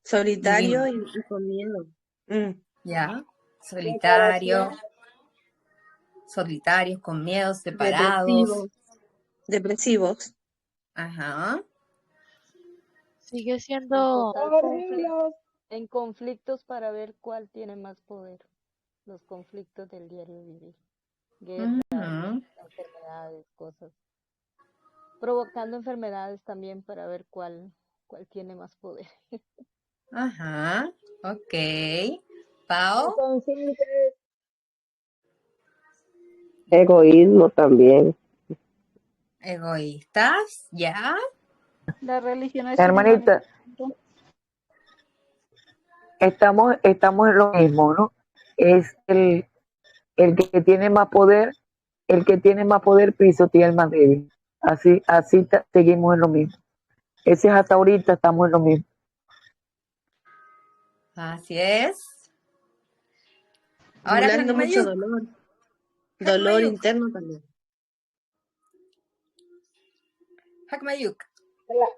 Solitario y con miedo. Ya, solitarios, con miedo, separados. Depresivos. Ajá. Sigue siendo En conflictos para ver cuál tiene más poder. Los conflictos del diario vivir. Guerras, enfermedades, cosas. Provocando enfermedades también para ver cuál tiene más poder. Ajá, ok. Pau. Egoísmo también. Egoístas, ¿ya? La religión es Hermanita, estamos en lo mismo, ¿no? Es el que tiene más poder, pisotea el más débil. Así seguimos en lo mismo. Ese es hasta ahorita, estamos en lo mismo. Así es. Ahora acumulando mucho dolor. Dolor interno también. Hakmayuk.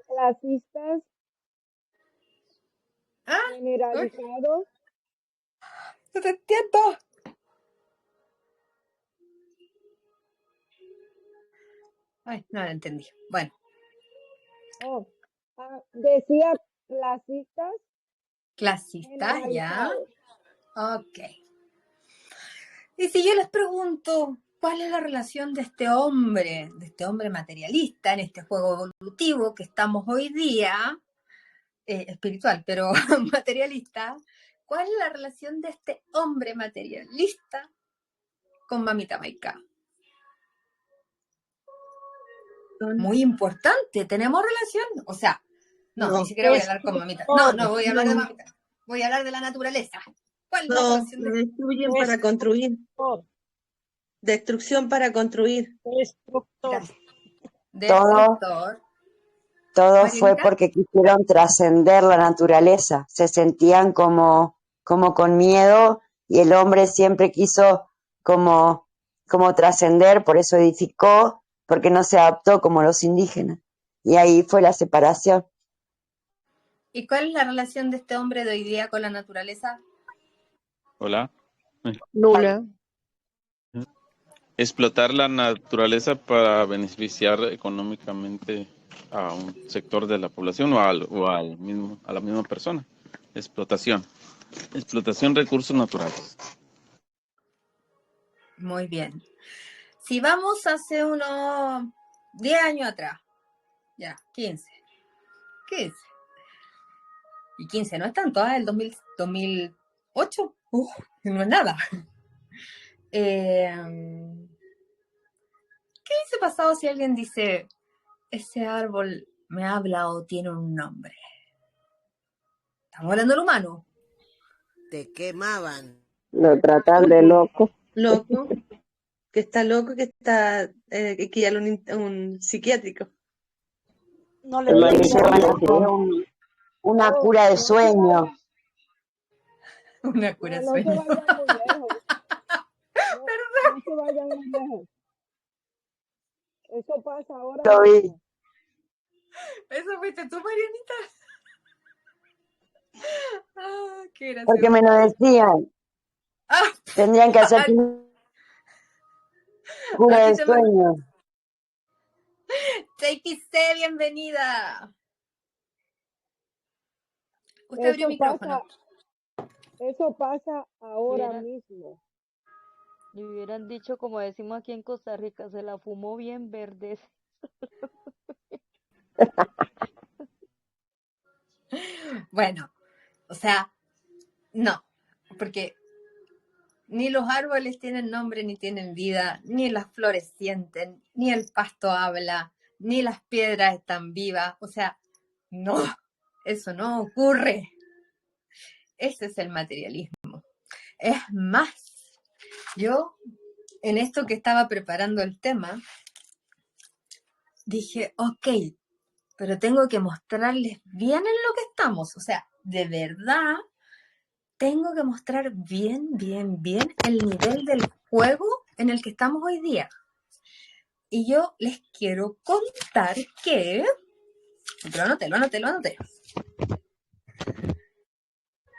Clasistas. Generalizados. No te entiendo. Ay, no lo entendí. Bueno. Decía clasistas. Clasistas, ya. Ok. Y si yo les pregunto, ¿cuál es la relación de este hombre materialista en este juego evolutivo que estamos hoy día, espiritual, pero materialista? ¿Cuál es la relación de este hombre materialista con Mamita Maika? Muy importante, ¿tenemos relación? O sea, no, ni siquiera voy a hablar con Mamita. No voy a hablar de Mamita. Voy a hablar de la naturaleza. ¿Cuál es la relación No, destruyen para construir. Destrucción para construir. Destructor. Todo fue porque quisieron trascender la naturaleza, se sentían como con miedo y el hombre siempre quiso como trascender, por eso edificó, porque no se adaptó como los indígenas. Y ahí fue la separación. ¿Y cuál es la relación de este hombre de hoy día con la naturaleza? Hola. Nula. Explotar la naturaleza para beneficiar económicamente a un sector de la población o a la misma persona. Explotación de recursos naturales. Muy bien. Si vamos hace unos 10 años atrás, ya, 15. Y 15 no es tanto, el 2008, no es nada. ¿Qué hubiese pasado si alguien dice, ese árbol me habla o tiene un nombre? Estamos hablando del humano. Te quemaban. Lo tratan de loco. Loco. Que está loco, que está que ya un psiquiátrico. No le una cura de sueño. Una cura de sueño. No se vayan muy lejos. No se vayan muy lejos. Eso pasa ahora. Lo vi. ¿Eso fuiste tú, Marianita? Qué gracioso. Porque me lo decían. Tendrían que hacer cura de sueño. JPC, bienvenida. Usted abrió el micrófono. Eso pasa ahora mismo. Y hubieran dicho, como decimos aquí en Costa Rica, se la fumó bien verde. Bueno, o sea, no, porque ni los árboles tienen nombre ni tienen vida, ni las flores sienten, ni el pasto habla, ni las piedras están vivas. O sea, no, eso no ocurre. Ese es el materialismo. Es más, yo en esto que estaba preparando el tema, dije, ok, pero tengo que mostrarles bien en lo que estamos. O sea, de verdad, tengo que mostrar bien el nivel del juego en el que estamos hoy día. Y yo les quiero contar que... Lo anoté.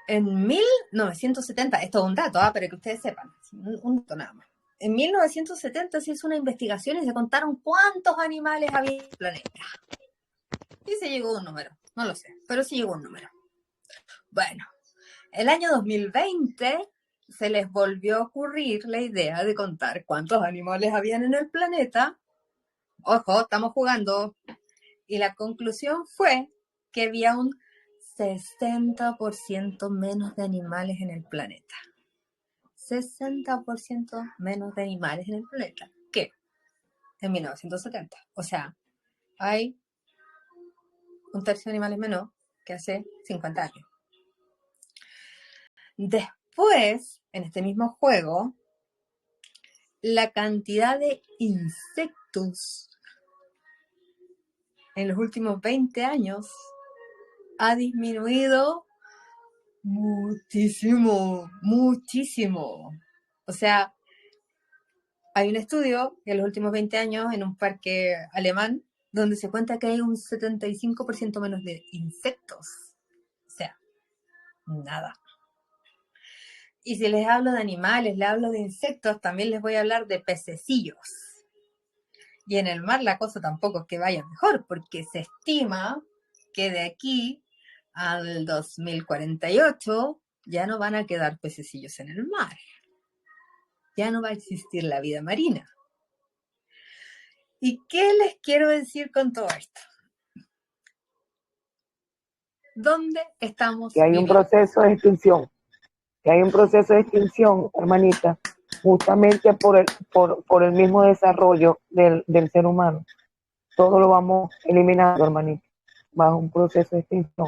En 1970, esto es un dato, para que ustedes sepan, un dato nada más. En 1970 se hizo una investigación y se contaron cuántos animales había en el planeta. Y se llegó a un número, no lo sé, pero sí llegó a un número. Bueno, el año 2020 se les volvió a ocurrir la idea de contar cuántos animales habían en el planeta. Ojo, estamos jugando. Y la conclusión fue que había un 60% menos de animales en el planeta. 60% menos de animales en el planeta que en 1970. O sea, hay un tercio de animales menos que hace 50 años. Después, en este mismo juego, la cantidad de insectos en los últimos 20 años ha disminuido muchísimo. O sea, hay un estudio en los últimos 20 años en un parque alemán donde se cuenta que hay un 75% menos de insectos. O sea, nada. Y si les hablo de animales, les hablo de insectos, también les voy a hablar de pececillos. Y en el mar la cosa tampoco es que vaya mejor, porque se estima que de aquí al 2048 ya no van a quedar pececillos en el mar. Ya no va a existir la vida marina. ¿Y qué les quiero decir con todo esto? ¿Dónde estamos Que hay un viviendo? proceso de extinción. Que hay un proceso de extinción, hermanita, justamente por el mismo desarrollo del ser humano. Todo lo vamos eliminando, hermanita, bajo un proceso de extinción.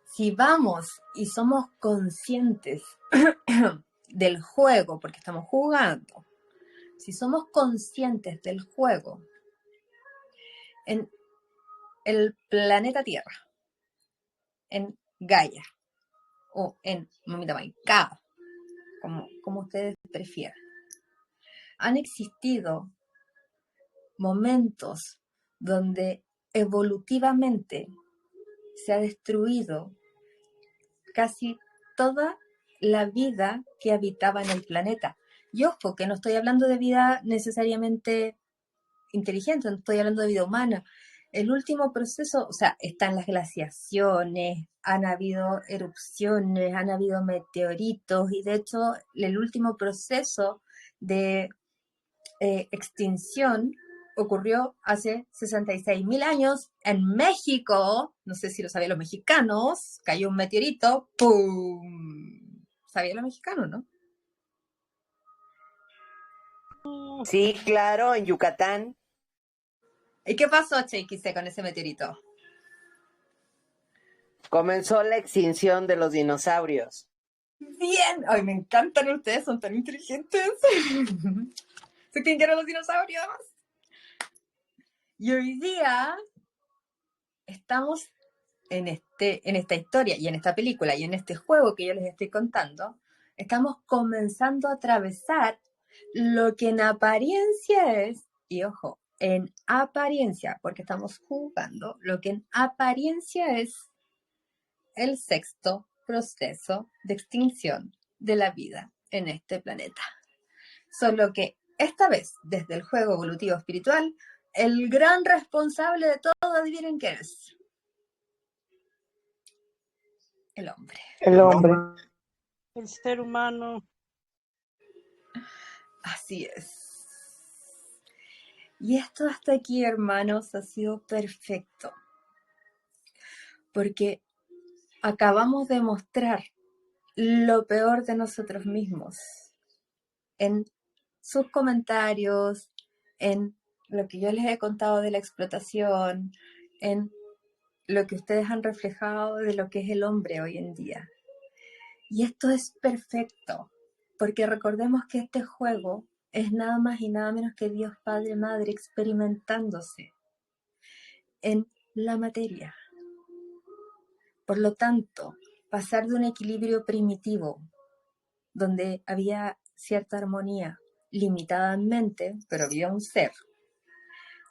Si vamos y somos conscientes del juego, porque estamos jugando, si somos conscientes del juego en el planeta Tierra, en Gaia o en Mamita Maicá, como ustedes prefieran, han existido momentos donde evolutivamente se ha destruido casi toda la vida que habitaba en el planeta. Y ojo, que no estoy hablando de vida necesariamente inteligente, no estoy hablando de vida humana. El último proceso, o sea, están las glaciaciones, han habido erupciones, han habido meteoritos, y de hecho el último proceso de extinción ocurrió hace 66.000 años en México. No sé si lo sabían los mexicanos. Cayó un meteorito. ¡Pum! ¿Sabían los mexicanos, no? Sí, claro, en Yucatán. ¿Y qué pasó, Cheikise, con ese meteorito? Comenzó la extinción de los dinosaurios. Bien. Ay, me encantan ustedes, son tan inteligentes. ¿Se extinguieron los dinosaurios? Y hoy día estamos en esta historia y en esta película y en este juego que yo les estoy contando, estamos comenzando a atravesar lo que en apariencia es, y ojo, en apariencia, porque estamos jugando, lo que en apariencia es el sexto proceso de extinción de la vida en este planeta. Solo que esta vez, desde el juego evolutivo espiritual, el gran responsable de todo, adivinen qué es. El hombre. El hombre. El ser humano. Así es. Y esto hasta aquí, hermanos, ha sido perfecto. Porque acabamos de mostrar lo peor de nosotros mismos en sus comentarios, en lo que yo les he contado de la explotación, en lo que ustedes han reflejado de lo que es el hombre hoy en día. Y esto es perfecto, porque recordemos que este juego es nada más y nada menos que Dios Padre Madre experimentándose en la materia. Por lo tanto, pasar de un equilibrio primitivo, donde había cierta armonía, limitadamente, pero había un ser.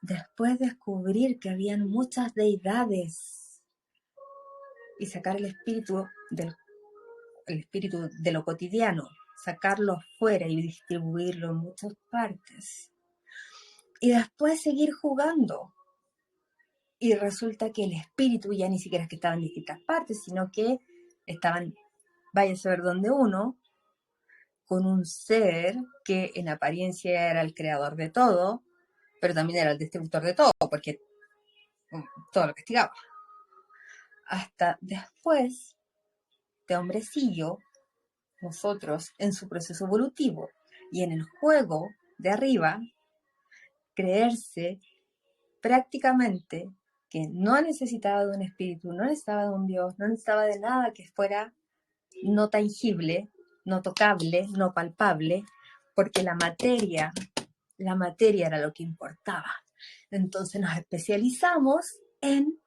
Después descubrir que habían muchas deidades y sacar el espíritu de lo cotidiano, sacarlo fuera y distribuirlo en muchas partes. Y después seguir jugando. Y resulta que el espíritu ya ni siquiera es que estaba en distintas partes, sino que estaban, vaya a saber dónde uno, con un ser que en apariencia era el creador de todo, pero también era el distribuidor de todo, porque todo lo castigaba. Hasta después, de hombrecillo, nosotros en su proceso evolutivo y en el juego de arriba, creerse prácticamente que no necesitaba de un espíritu, no necesitaba de un Dios, no necesitaba de nada que fuera no tangible, no tocable, no palpable, porque la materia era lo que importaba. Entonces nos especializamos en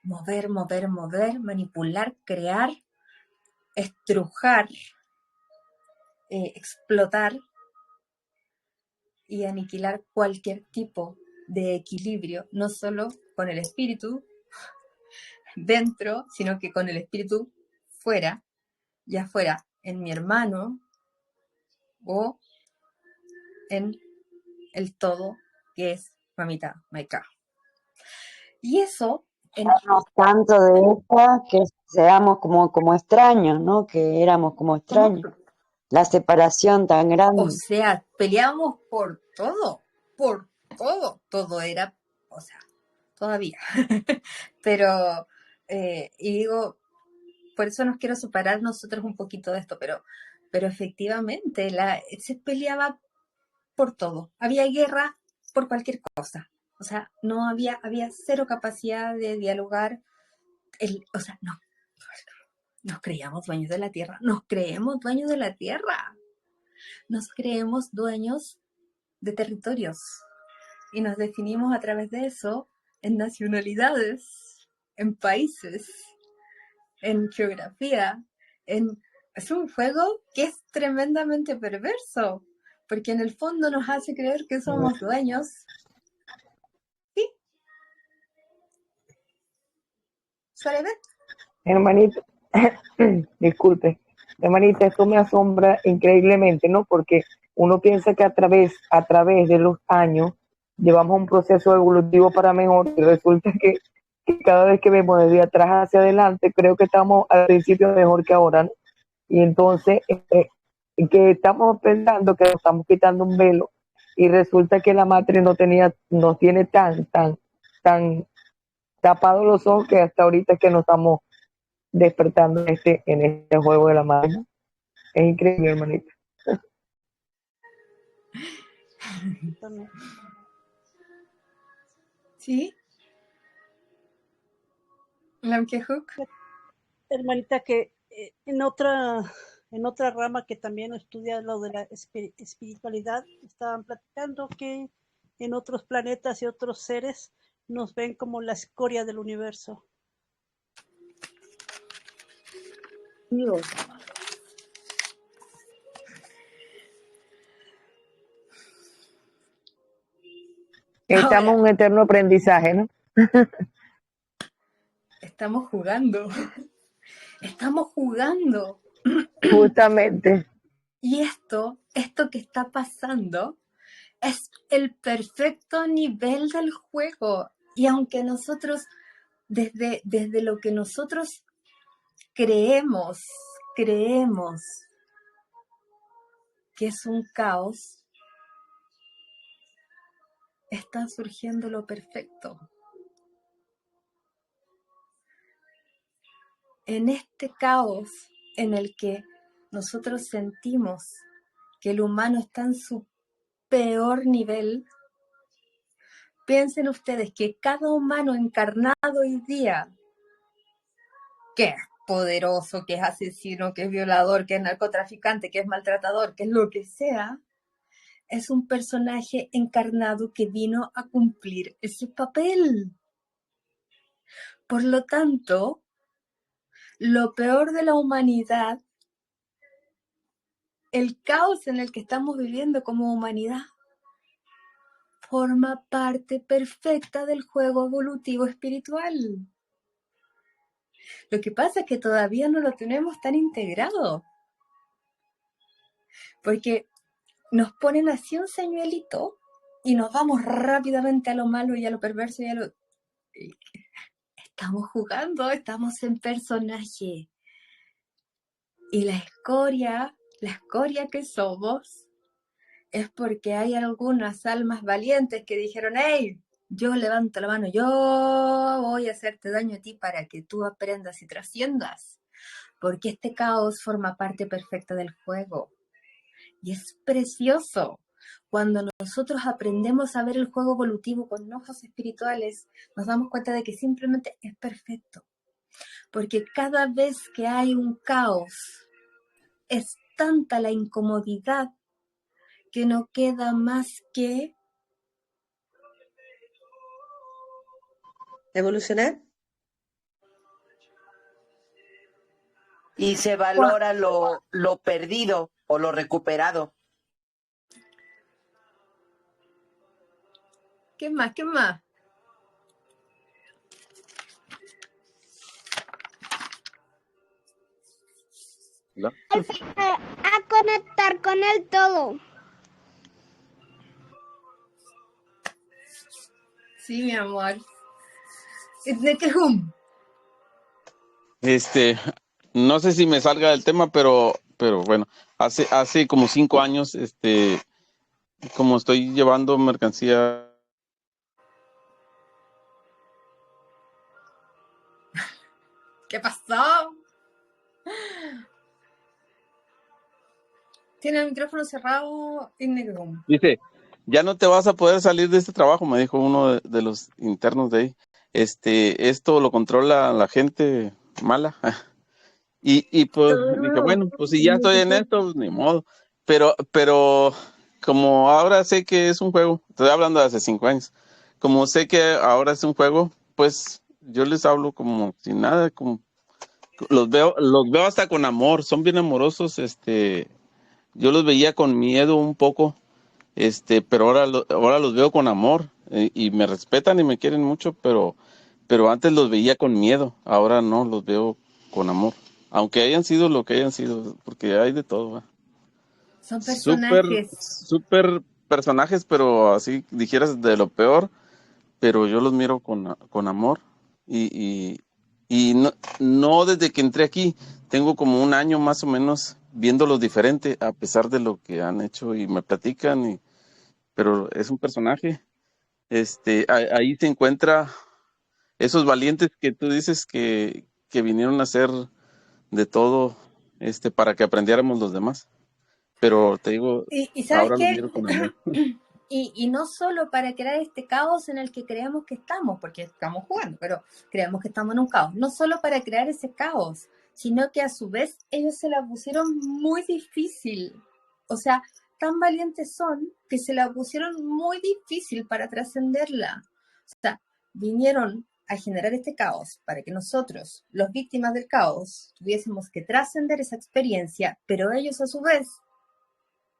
mover, manipular, crear, estrujar, explotar y aniquilar cualquier tipo de equilibrio, no solo con el espíritu dentro, sino que con el espíritu fuera, ya fuera en mi hermano, o en el todo, que es Mamita Maika. Y eso, tanto de esta que seamos como extraños, ¿no? Que éramos como extraños. La separación tan grande. O sea, peleábamos por todo, todo era, o sea, todavía. Pero, y digo, por eso nos quiero separar nosotros un poquito de esto, pero efectivamente se peleaba por todo. Había guerra por cualquier cosa. O sea, no había cero capacidad de dialogar. O sea, no. Nos creíamos dueños de la tierra. Nos creemos dueños de la tierra. Nos creemos dueños de territorios. Y nos definimos a través de eso en nacionalidades, en países, en geografía. Es un juego que es tremendamente perverso, porque en el fondo nos hace creer que somos dueños. ¿Sí? ¿Suele? Hermanita, disculpe, hermanita, esto me asombra increíblemente, ¿no? Porque uno piensa que a través de los años llevamos un proceso evolutivo para mejor y resulta que cada vez que vemos desde atrás hacia adelante, creo que estamos al principio mejor que ahora, ¿no? Y entonces que estamos pensando que nos estamos quitando un velo y resulta que la madre nos tiene tan tapados los ojos que hasta ahorita es que nos estamos despertando en este juego de la madre. Es increíble, hermanita. ¿Sí? ¿Lamkehook? Hermanita, que en otra rama que también estudia lo de la espiritualidad, estaban platicando que en otros planetas y otros seres nos ven como la escoria del universo. Dios. Estamos en un eterno aprendizaje, ¿no? Estamos jugando. Estamos jugando. Justamente. Y esto que está pasando es el perfecto nivel del juego. Y aunque nosotros, desde lo que nosotros creemos que es un caos, está surgiendo lo perfecto. En este caos en el que nosotros sentimos que el humano está en su peor nivel, piensen ustedes que cada humano encarnado hoy día, que es poderoso, que es asesino, que es violador, que es narcotraficante, que es maltratador, que es lo que sea, es un personaje encarnado que vino a cumplir ese papel. Por lo tanto, lo peor de la humanidad, el caos en el que estamos viviendo como humanidad, forma parte perfecta del juego evolutivo espiritual. Lo que pasa es que todavía no lo tenemos tan integrado. Porque nos ponen así un señuelito y nos vamos rápidamente a lo malo y a lo perverso y a lo... Estamos jugando, estamos en personaje. Y la escoria que somos es porque hay algunas almas valientes que dijeron, hey, yo levanto la mano, yo voy a hacerte daño a ti para que tú aprendas y trasciendas. Porque este caos forma parte perfecta del juego. Y es precioso. Cuando nosotros aprendemos a ver el juego evolutivo con ojos espirituales, nos damos cuenta de que simplemente es perfecto. Porque cada vez que hay un caos, es tanta la incomodidad que no queda más que evolucionar. Y se valora lo perdido o lo recuperado. ¿Qué más? ¿Qué más? conectar con el todo. Sí, mi amor. Itnekehum. No sé si me salga del tema, pero bueno, hace como 5 años, como estoy llevando mercancía. ¿Qué pasó? Tiene el micrófono cerrado, Itnekehum. Dice, ya no te vas a poder salir de este trabajo, me dijo uno de los internos de ahí. Esto lo controla la gente mala. Y pues dije, bueno, pues si ya estoy en esto, pues, ni modo. Pero como ahora sé que es un juego, estoy hablando de hace 5 años, como sé que ahora es un juego, pues yo les hablo como sin nada, como los veo hasta con amor, son bien amorosos, yo los veía con miedo un poco, pero ahora los veo con amor, y me respetan y me quieren mucho, pero antes los veía con miedo, ahora no, los veo con amor. Aunque hayan sido lo que hayan sido, porque hay de todo, ¿va? Son Súper, personajes. súper personajes, pero así dijeras de lo peor, pero yo los miro con amor. Y no desde que entré aquí, tengo como 1 año más o menos viéndolos diferente, a pesar de lo que han hecho y me platican, pero es un personaje. Ahí se encuentra esos valientes que tú dices que vinieron a hacer de todo, para que aprendiéramos los demás. Pero te digo, Y ¿sabes ahora los qué? miro con amor. Y no solo para crear este caos en el que creemos que estamos, porque estamos jugando, pero creemos que estamos en un caos. No solo para crear ese caos, sino que a su vez ellos se la pusieron muy difícil. O sea, tan valientes son que se la pusieron muy difícil para trascenderla. O sea, vinieron a generar este caos para que nosotros, los víctimas del caos, tuviésemos que trascender esa experiencia, pero ellos a su vez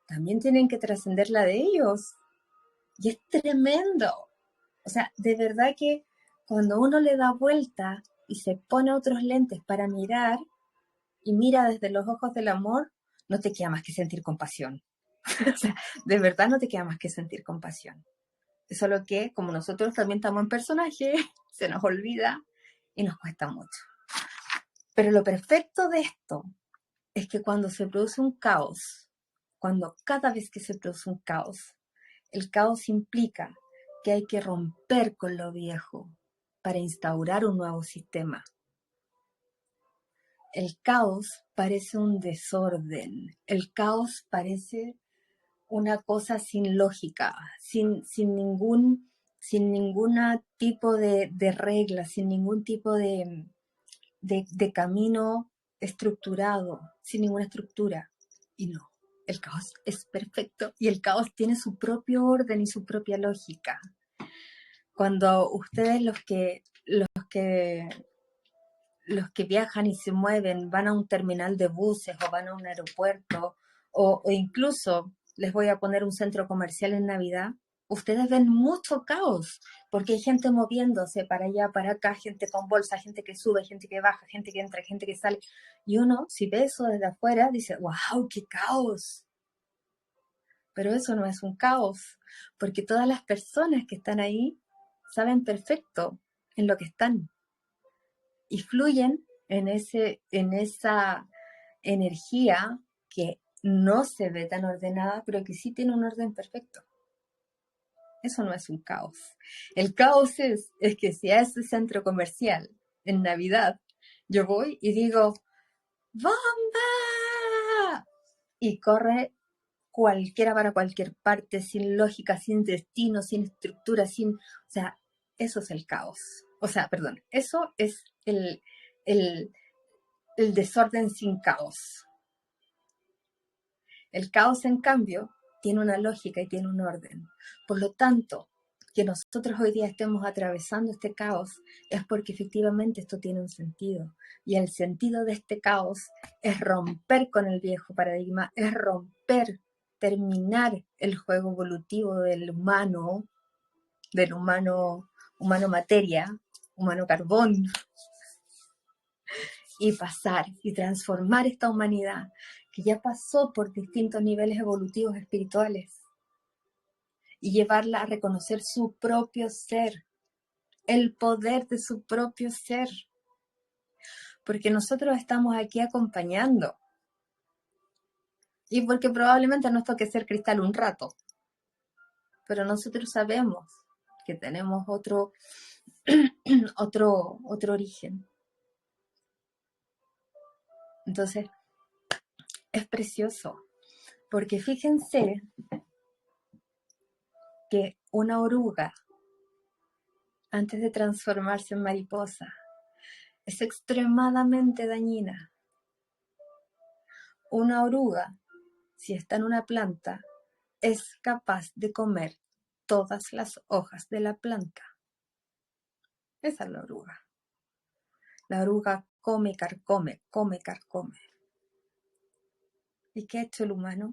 también tienen que trascender la de ellos. Y es tremendo. O sea, de verdad que cuando uno le da vuelta y se pone otros lentes para mirar y mira desde los ojos del amor, no te queda más que sentir compasión. O sea, de verdad no te queda más que sentir compasión. Es solo que, como nosotros también estamos en personaje, se nos olvida y nos cuesta mucho. Pero lo perfecto de esto es que cuando se produce un caos, cada vez que se produce un caos, el caos implica que hay que romper con lo viejo para instaurar un nuevo sistema. El caos parece un desorden, el caos parece una cosa sin lógica, sin ningún tipo de regla, sin ningún tipo de camino estructurado, sin ninguna estructura. Y no, el caos es perfecto y el caos tiene su propio orden y su propia lógica. Cuando ustedes los que viajan y se mueven, van a un terminal de buses o van a un aeropuerto o incluso les voy a poner un centro comercial en Navidad, ustedes ven mucho caos, porque hay gente moviéndose para allá, para acá, gente con bolsa, gente que sube, gente que baja, gente que entra, gente que sale. Y uno, si ve eso desde afuera, dice, ¡wow, qué caos! Pero eso no es un caos, porque todas las personas que están ahí saben perfecto en lo que están y fluyen en esa energía que no se ve tan ordenada, pero que sí tiene un orden perfecto. Eso no es un caos. El caos es que si a ese centro comercial en Navidad yo voy y digo ¡bomba! Y corre cualquiera para cualquier parte, sin lógica, sin destino, sin estructura, o sea, eso es el caos. O sea, perdón, eso es el desorden sin caos. El caos, en cambio, tiene una lógica y tiene un orden. Por lo tanto, que nosotros hoy día estemos atravesando este caos es porque efectivamente esto tiene un sentido. Y el sentido de este caos es romper con el viejo paradigma, es terminar el juego evolutivo del humano materia, humano carbón, y pasar y transformar esta humanidad que ya pasó por distintos niveles evolutivos espirituales, y llevarla a reconocer su propio ser, el poder de su propio ser, porque nosotros estamos aquí acompañando, y porque probablemente nos toque ser cristal un rato, pero nosotros sabemos que tenemos otro origen. Entonces, es precioso, porque fíjense que una oruga, antes de transformarse en mariposa, es extremadamente dañina. Una oruga, si está en una planta, es capaz de comer todas las hojas de la planta. Esa es la oruga. La oruga come y carcome, come y carcome. ¿Y qué ha hecho el humano?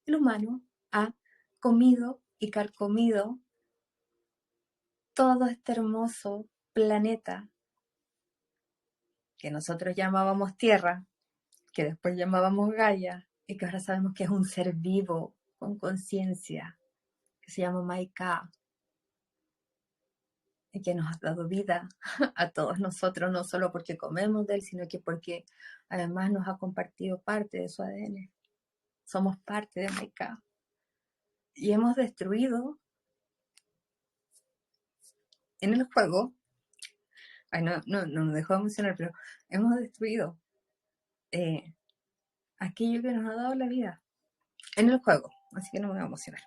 El humano ha comido y carcomido todo este hermoso planeta que nosotros llamábamos Tierra, que después llamábamos Gaia, y que ahora sabemos que es un ser vivo con conciencia, que se llama Maika, y que nos ha dado vida a todos nosotros, no solo porque comemos de él, sino que porque además nos ha compartido parte de su ADN. Somos parte de Maika. Y hemos destruido en el juego, no nos dejó de emocionar, pero hemos destruido aquello que nos ha dado la vida en el juego, así que no me voy a emocionar.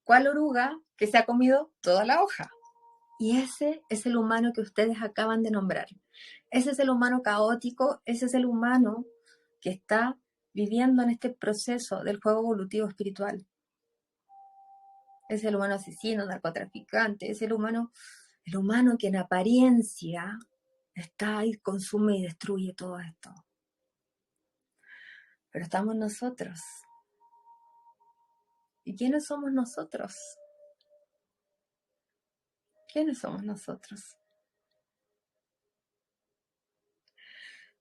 ¿Cuál oruga que se ha comido toda la hoja? Y ese es el humano que ustedes acaban de nombrar. Ese es el humano caótico, ese es el humano que está viviendo en este proceso del juego evolutivo espiritual. Es el humano asesino, narcotraficante, es el humano que en apariencia está y consume y destruye todo esto. Pero estamos nosotros. ¿Y quiénes somos nosotros? ¿Quiénes somos nosotros?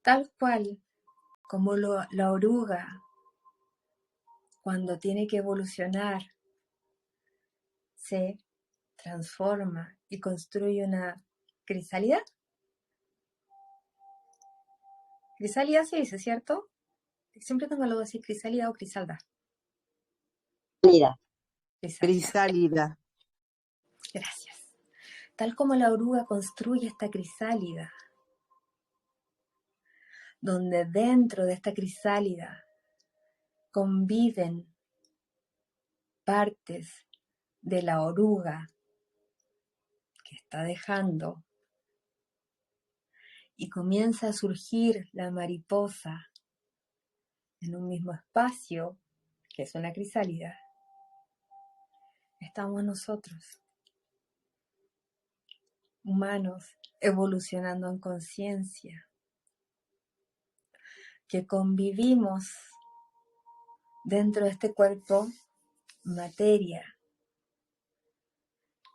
Tal cual como la oruga, cuando tiene que evolucionar, se transforma y construye una crisálida. Crisálida se dice, ¿cierto? Siempre tengo algo así, crisálida o crisalda. Crisálida. Gracias. Tal como la oruga construye esta crisálida, donde dentro de esta crisálida conviven partes de la oruga que está dejando, y comienza a surgir la mariposa en un mismo espacio, que es una crisálida. Estamos nosotros, humanos, evolucionando en conciencia, que convivimos dentro de este cuerpo materia,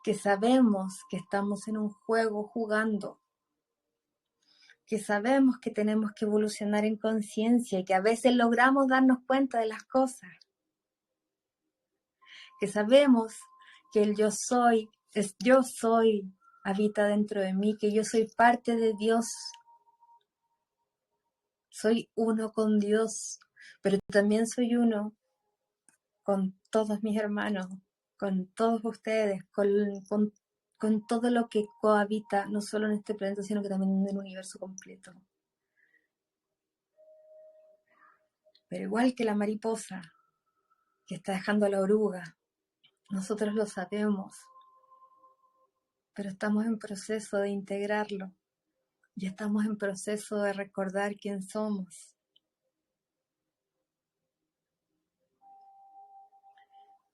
que sabemos que estamos en un juego jugando, que sabemos que tenemos que evolucionar en conciencia y que a veces logramos darnos cuenta de las cosas, que sabemos que el yo soy habita dentro de mí, que yo soy parte de Dios, soy uno con Dios, pero también soy uno con todos mis hermanos, con todos ustedes, con todo lo que cohabita, no solo en este planeta, sino que también en el universo completo. Pero igual que la mariposa que está dejando a la oruga, nosotros lo sabemos, pero estamos en proceso de integrarlo y estamos en proceso de recordar quién somos.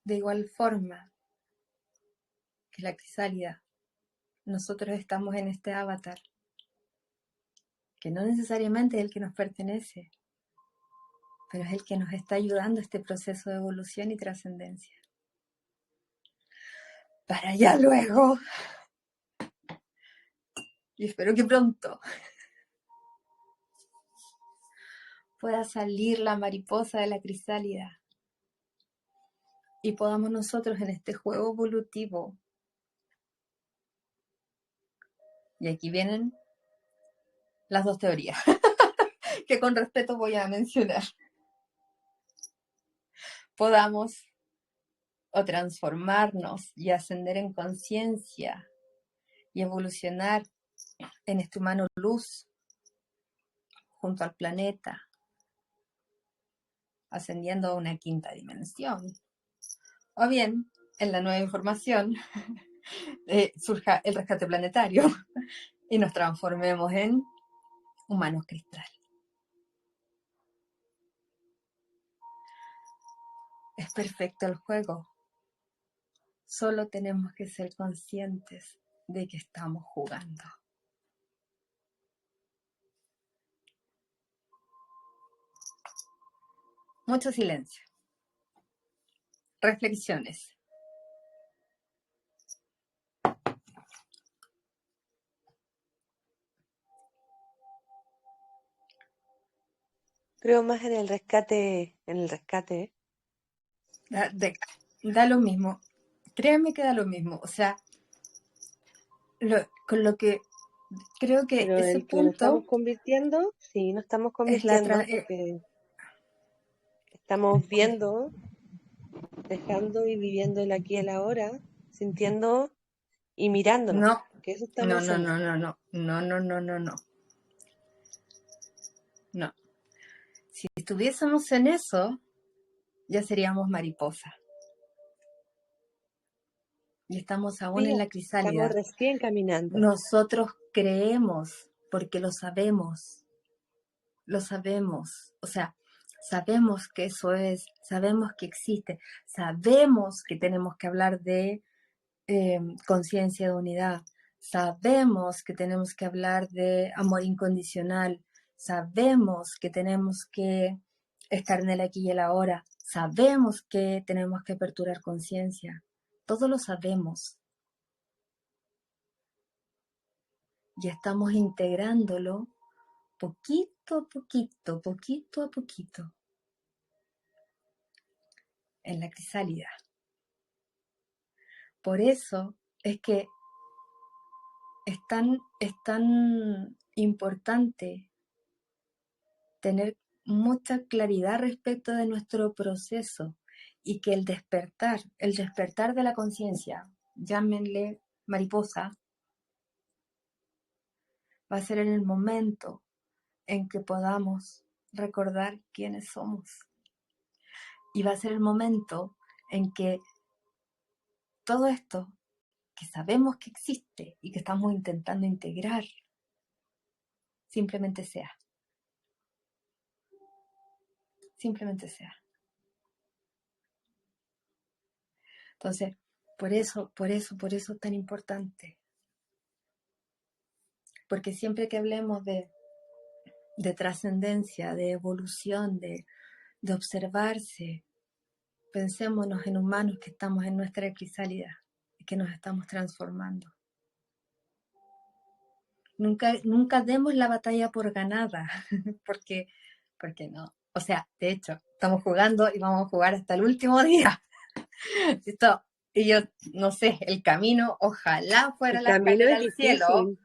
De igual forma que la crisálida, nosotros estamos en este avatar, que no necesariamente es el que nos pertenece, pero es el que nos está ayudando a este proceso de evolución y trascendencia. Para allá luego, y espero que pronto, pueda salir la mariposa de la crisálida y podamos nosotros en este juego evolutivo. Y aquí vienen las dos teorías que con respeto voy a mencionar. Podamos o transformarnos y ascender en conciencia y evolucionar en este humano luz junto al planeta, ascendiendo a una quinta dimensión. O bien, en la nueva información, surja el rescate planetario y nos transformemos en humanos cristal. Es perfecto el juego. Solo tenemos que ser conscientes de que estamos jugando. Mucho silencio. Reflexiones. Creo más en el rescate, Da lo mismo. Créanme que da lo mismo. O sea, con lo que creo que pero ese el que nos estamos punto convirtiendo, sí, nos estamos es la convirtiendo porque estamos viendo, dejando y viviendo el aquí y el ahora, sintiendo y mirándonos, no, que eso estamos haciendo. No. Si estuviésemos en eso, ya seríamos mariposa. Y estamos aún Sí, en la crisálida. estamos recién caminando. Nosotros creemos porque lo sabemos. Lo sabemos. O sea, sabemos que eso es, sabemos que existe, sabemos que tenemos que hablar de conciencia de unidad, sabemos que tenemos que hablar de amor incondicional, sabemos que tenemos que estar en el aquí y el ahora, sabemos que tenemos que aperturar conciencia, todo lo sabemos y estamos integrándolo poquito a poquito en la crisálida. Por eso es que es tan importante tener mucha claridad respecto de nuestro proceso y que el despertar de la conciencia, llámenle mariposa, va a ser en el momento en que podamos recordar quiénes somos. Y va a ser el momento en que todo esto que sabemos que existe y que estamos intentando integrar, simplemente sea. Simplemente sea. Entonces, por eso es tan importante. Porque siempre que hablemos de trascendencia, de evolución, de observarse, pensémonos en humanos que estamos en nuestra crisálida y que nos estamos transformando. Nunca demos la batalla por ganada, porque no. O sea, de hecho, estamos jugando y vamos a jugar hasta el último día. Esto, y yo, no sé, el camino, ojalá fuera la escalera al cielo.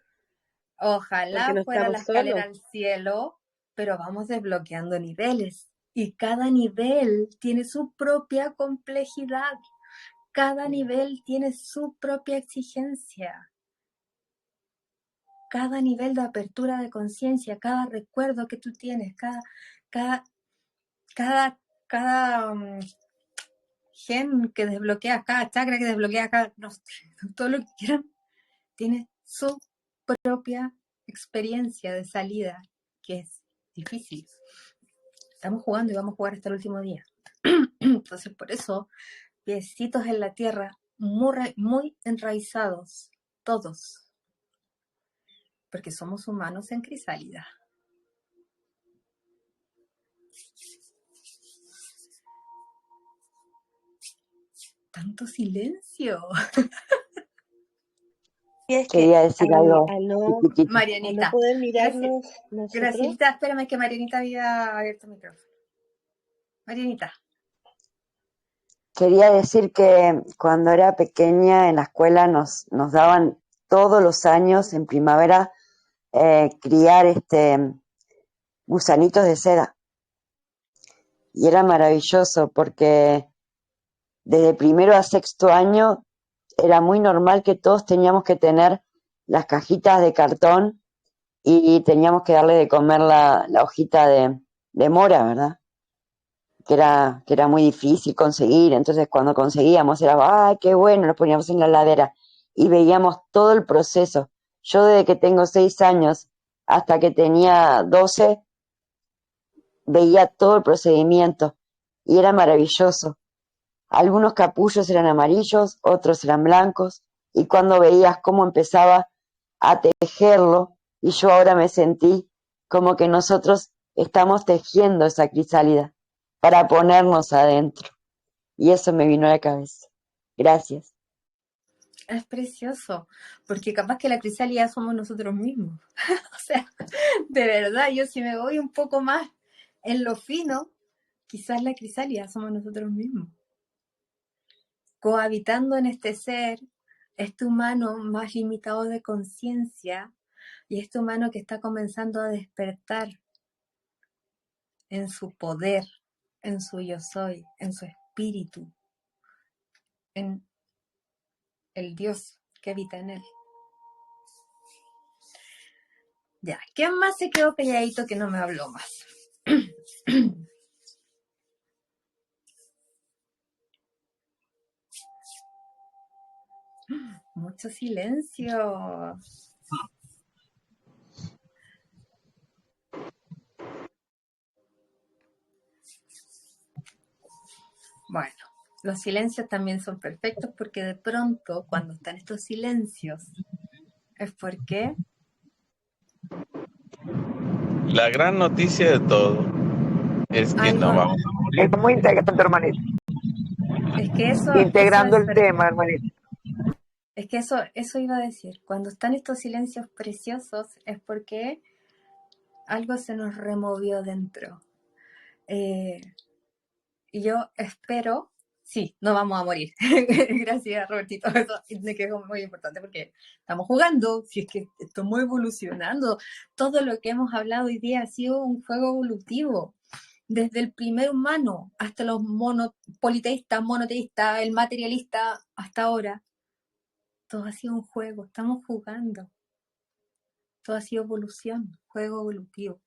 Ojalá fuera la escalera al cielo, pero vamos desbloqueando niveles. Y cada nivel tiene su propia complejidad. Cada nivel tiene su propia exigencia. Cada nivel de apertura de conciencia, cada recuerdo que tú tienes, cada gen que desbloqueas, cada chakra que desbloqueas, todo lo que quieran, tiene su propia experiencia de salida, que es difícil. Estamos jugando y vamos a jugar hasta el último día. Entonces, por eso, piecitos en la tierra, muy enraizados, todos, porque somos humanos en crisálida. Tanto silencio. que es que quería decir algo al no chiquitito. Marianita. poder Gracias. mirarnos nosotros, Gracielita, espérame que Marianita había abierto el micrófono. Marianita. Quería decir que cuando era pequeña en la escuela nos daban todos los años en primavera criar gusanitos de seda. Y era maravilloso porque desde primero a sexto año era muy normal que todos teníamos que tener las cajitas de cartón y teníamos que darle de comer la hojita de mora, ¿verdad? Que era muy difícil conseguir. Entonces cuando conseguíamos era, ¡ay, qué bueno! Nos poníamos en la heladera y veíamos todo el proceso. Yo desde que tengo 6 años hasta que tenía 12 veía todo el procedimiento y era maravilloso. Algunos capullos eran amarillos, otros eran blancos, y cuando veías cómo empezaba a tejerlo, y yo ahora me sentí como que nosotros estamos tejiendo esa crisálida para ponernos adentro. Y eso me vino a la cabeza. Gracias. Es precioso, porque capaz que la crisálida somos nosotros mismos. O sea, de verdad, yo si me voy un poco más en lo fino, quizás la crisálida somos nosotros mismos. Cohabitando en este ser, este humano más limitado de conciencia y este humano que está comenzando a despertar en su poder, en su yo soy, en su espíritu, en el Dios que habita en él. Ya, ¿quién más se quedó calladito que no me habló más? Mucho silencio. Bueno, los silencios también son perfectos porque de pronto cuando están estos silencios es porque La gran noticia de todo es que no vamos a morir. Estamos integrando, hermanito. Es que eso Integrando es el perfecto. tema, hermanito. Es que eso iba a decir. Cuando están estos silencios preciosos es porque algo se nos removió dentro. Y yo espero, sí, no vamos a morir. Gracias, Robertito. Eso me quedó muy importante porque estamos jugando, si es que estamos evolucionando. Todo lo que hemos hablado hoy día ha sido un juego evolutivo. Desde el primer humano hasta los politeístas, monoteístas, el materialista, hasta ahora. Todo ha sido un juego, estamos jugando. Todo ha sido evolución, juego evolutivo.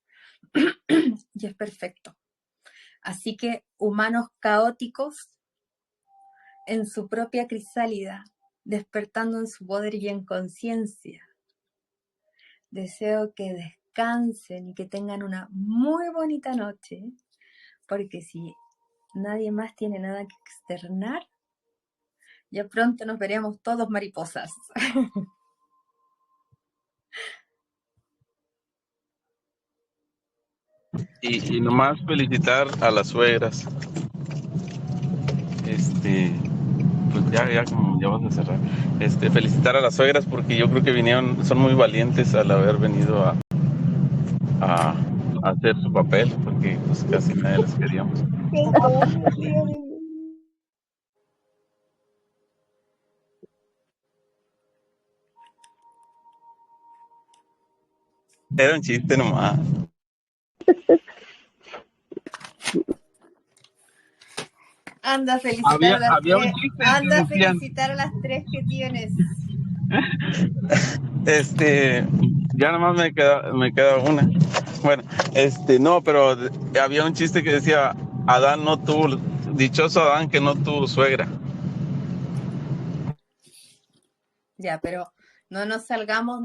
Y es perfecto. Así que humanos caóticos en su propia crisálida, despertando en su poder y en conciencia. Deseo que descansen y que tengan una muy bonita noche, porque si nadie más tiene nada que externar, ya pronto nos veremos todos mariposas. Y nomás felicitar a las suegras. Pues ya como ya vamos a cerrar. Felicitar a las suegras porque yo creo que vinieron, son muy valientes al haber venido a hacer su papel, porque pues casi nadie las queríamos. Era un chiste nomás. Anda a felicitar a las había un tres. chiste Anda a que decían, felicitar a las tres que tienes. ya nomás me queda una. Bueno, no, pero había un chiste que decía, Adán no tuvo, dichoso Adán que no tuvo suegra. Ya, pero no nos salgamos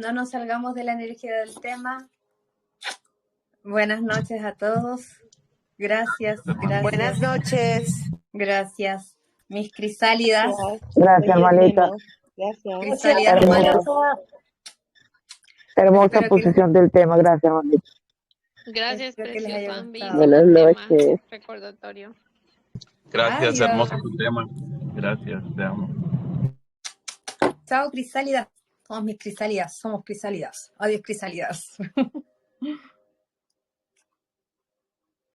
de la energía del tema. Buenas noches a todos. Gracias. Buenas noches. Gracias. Mis crisálidas. Gracias, hermanita. Gracias. Crisálidas humanas. Hermosa posición del tema, gracias, hermanita. Gracias, preciosa Ambi. Buenas noches. Recordatorio. Gracias, Adiós. hermoso tu tema. Gracias, te amo. Chao, crisálidas. Somos mis crisálidas, somos crisálidas. Adiós, crisálidas.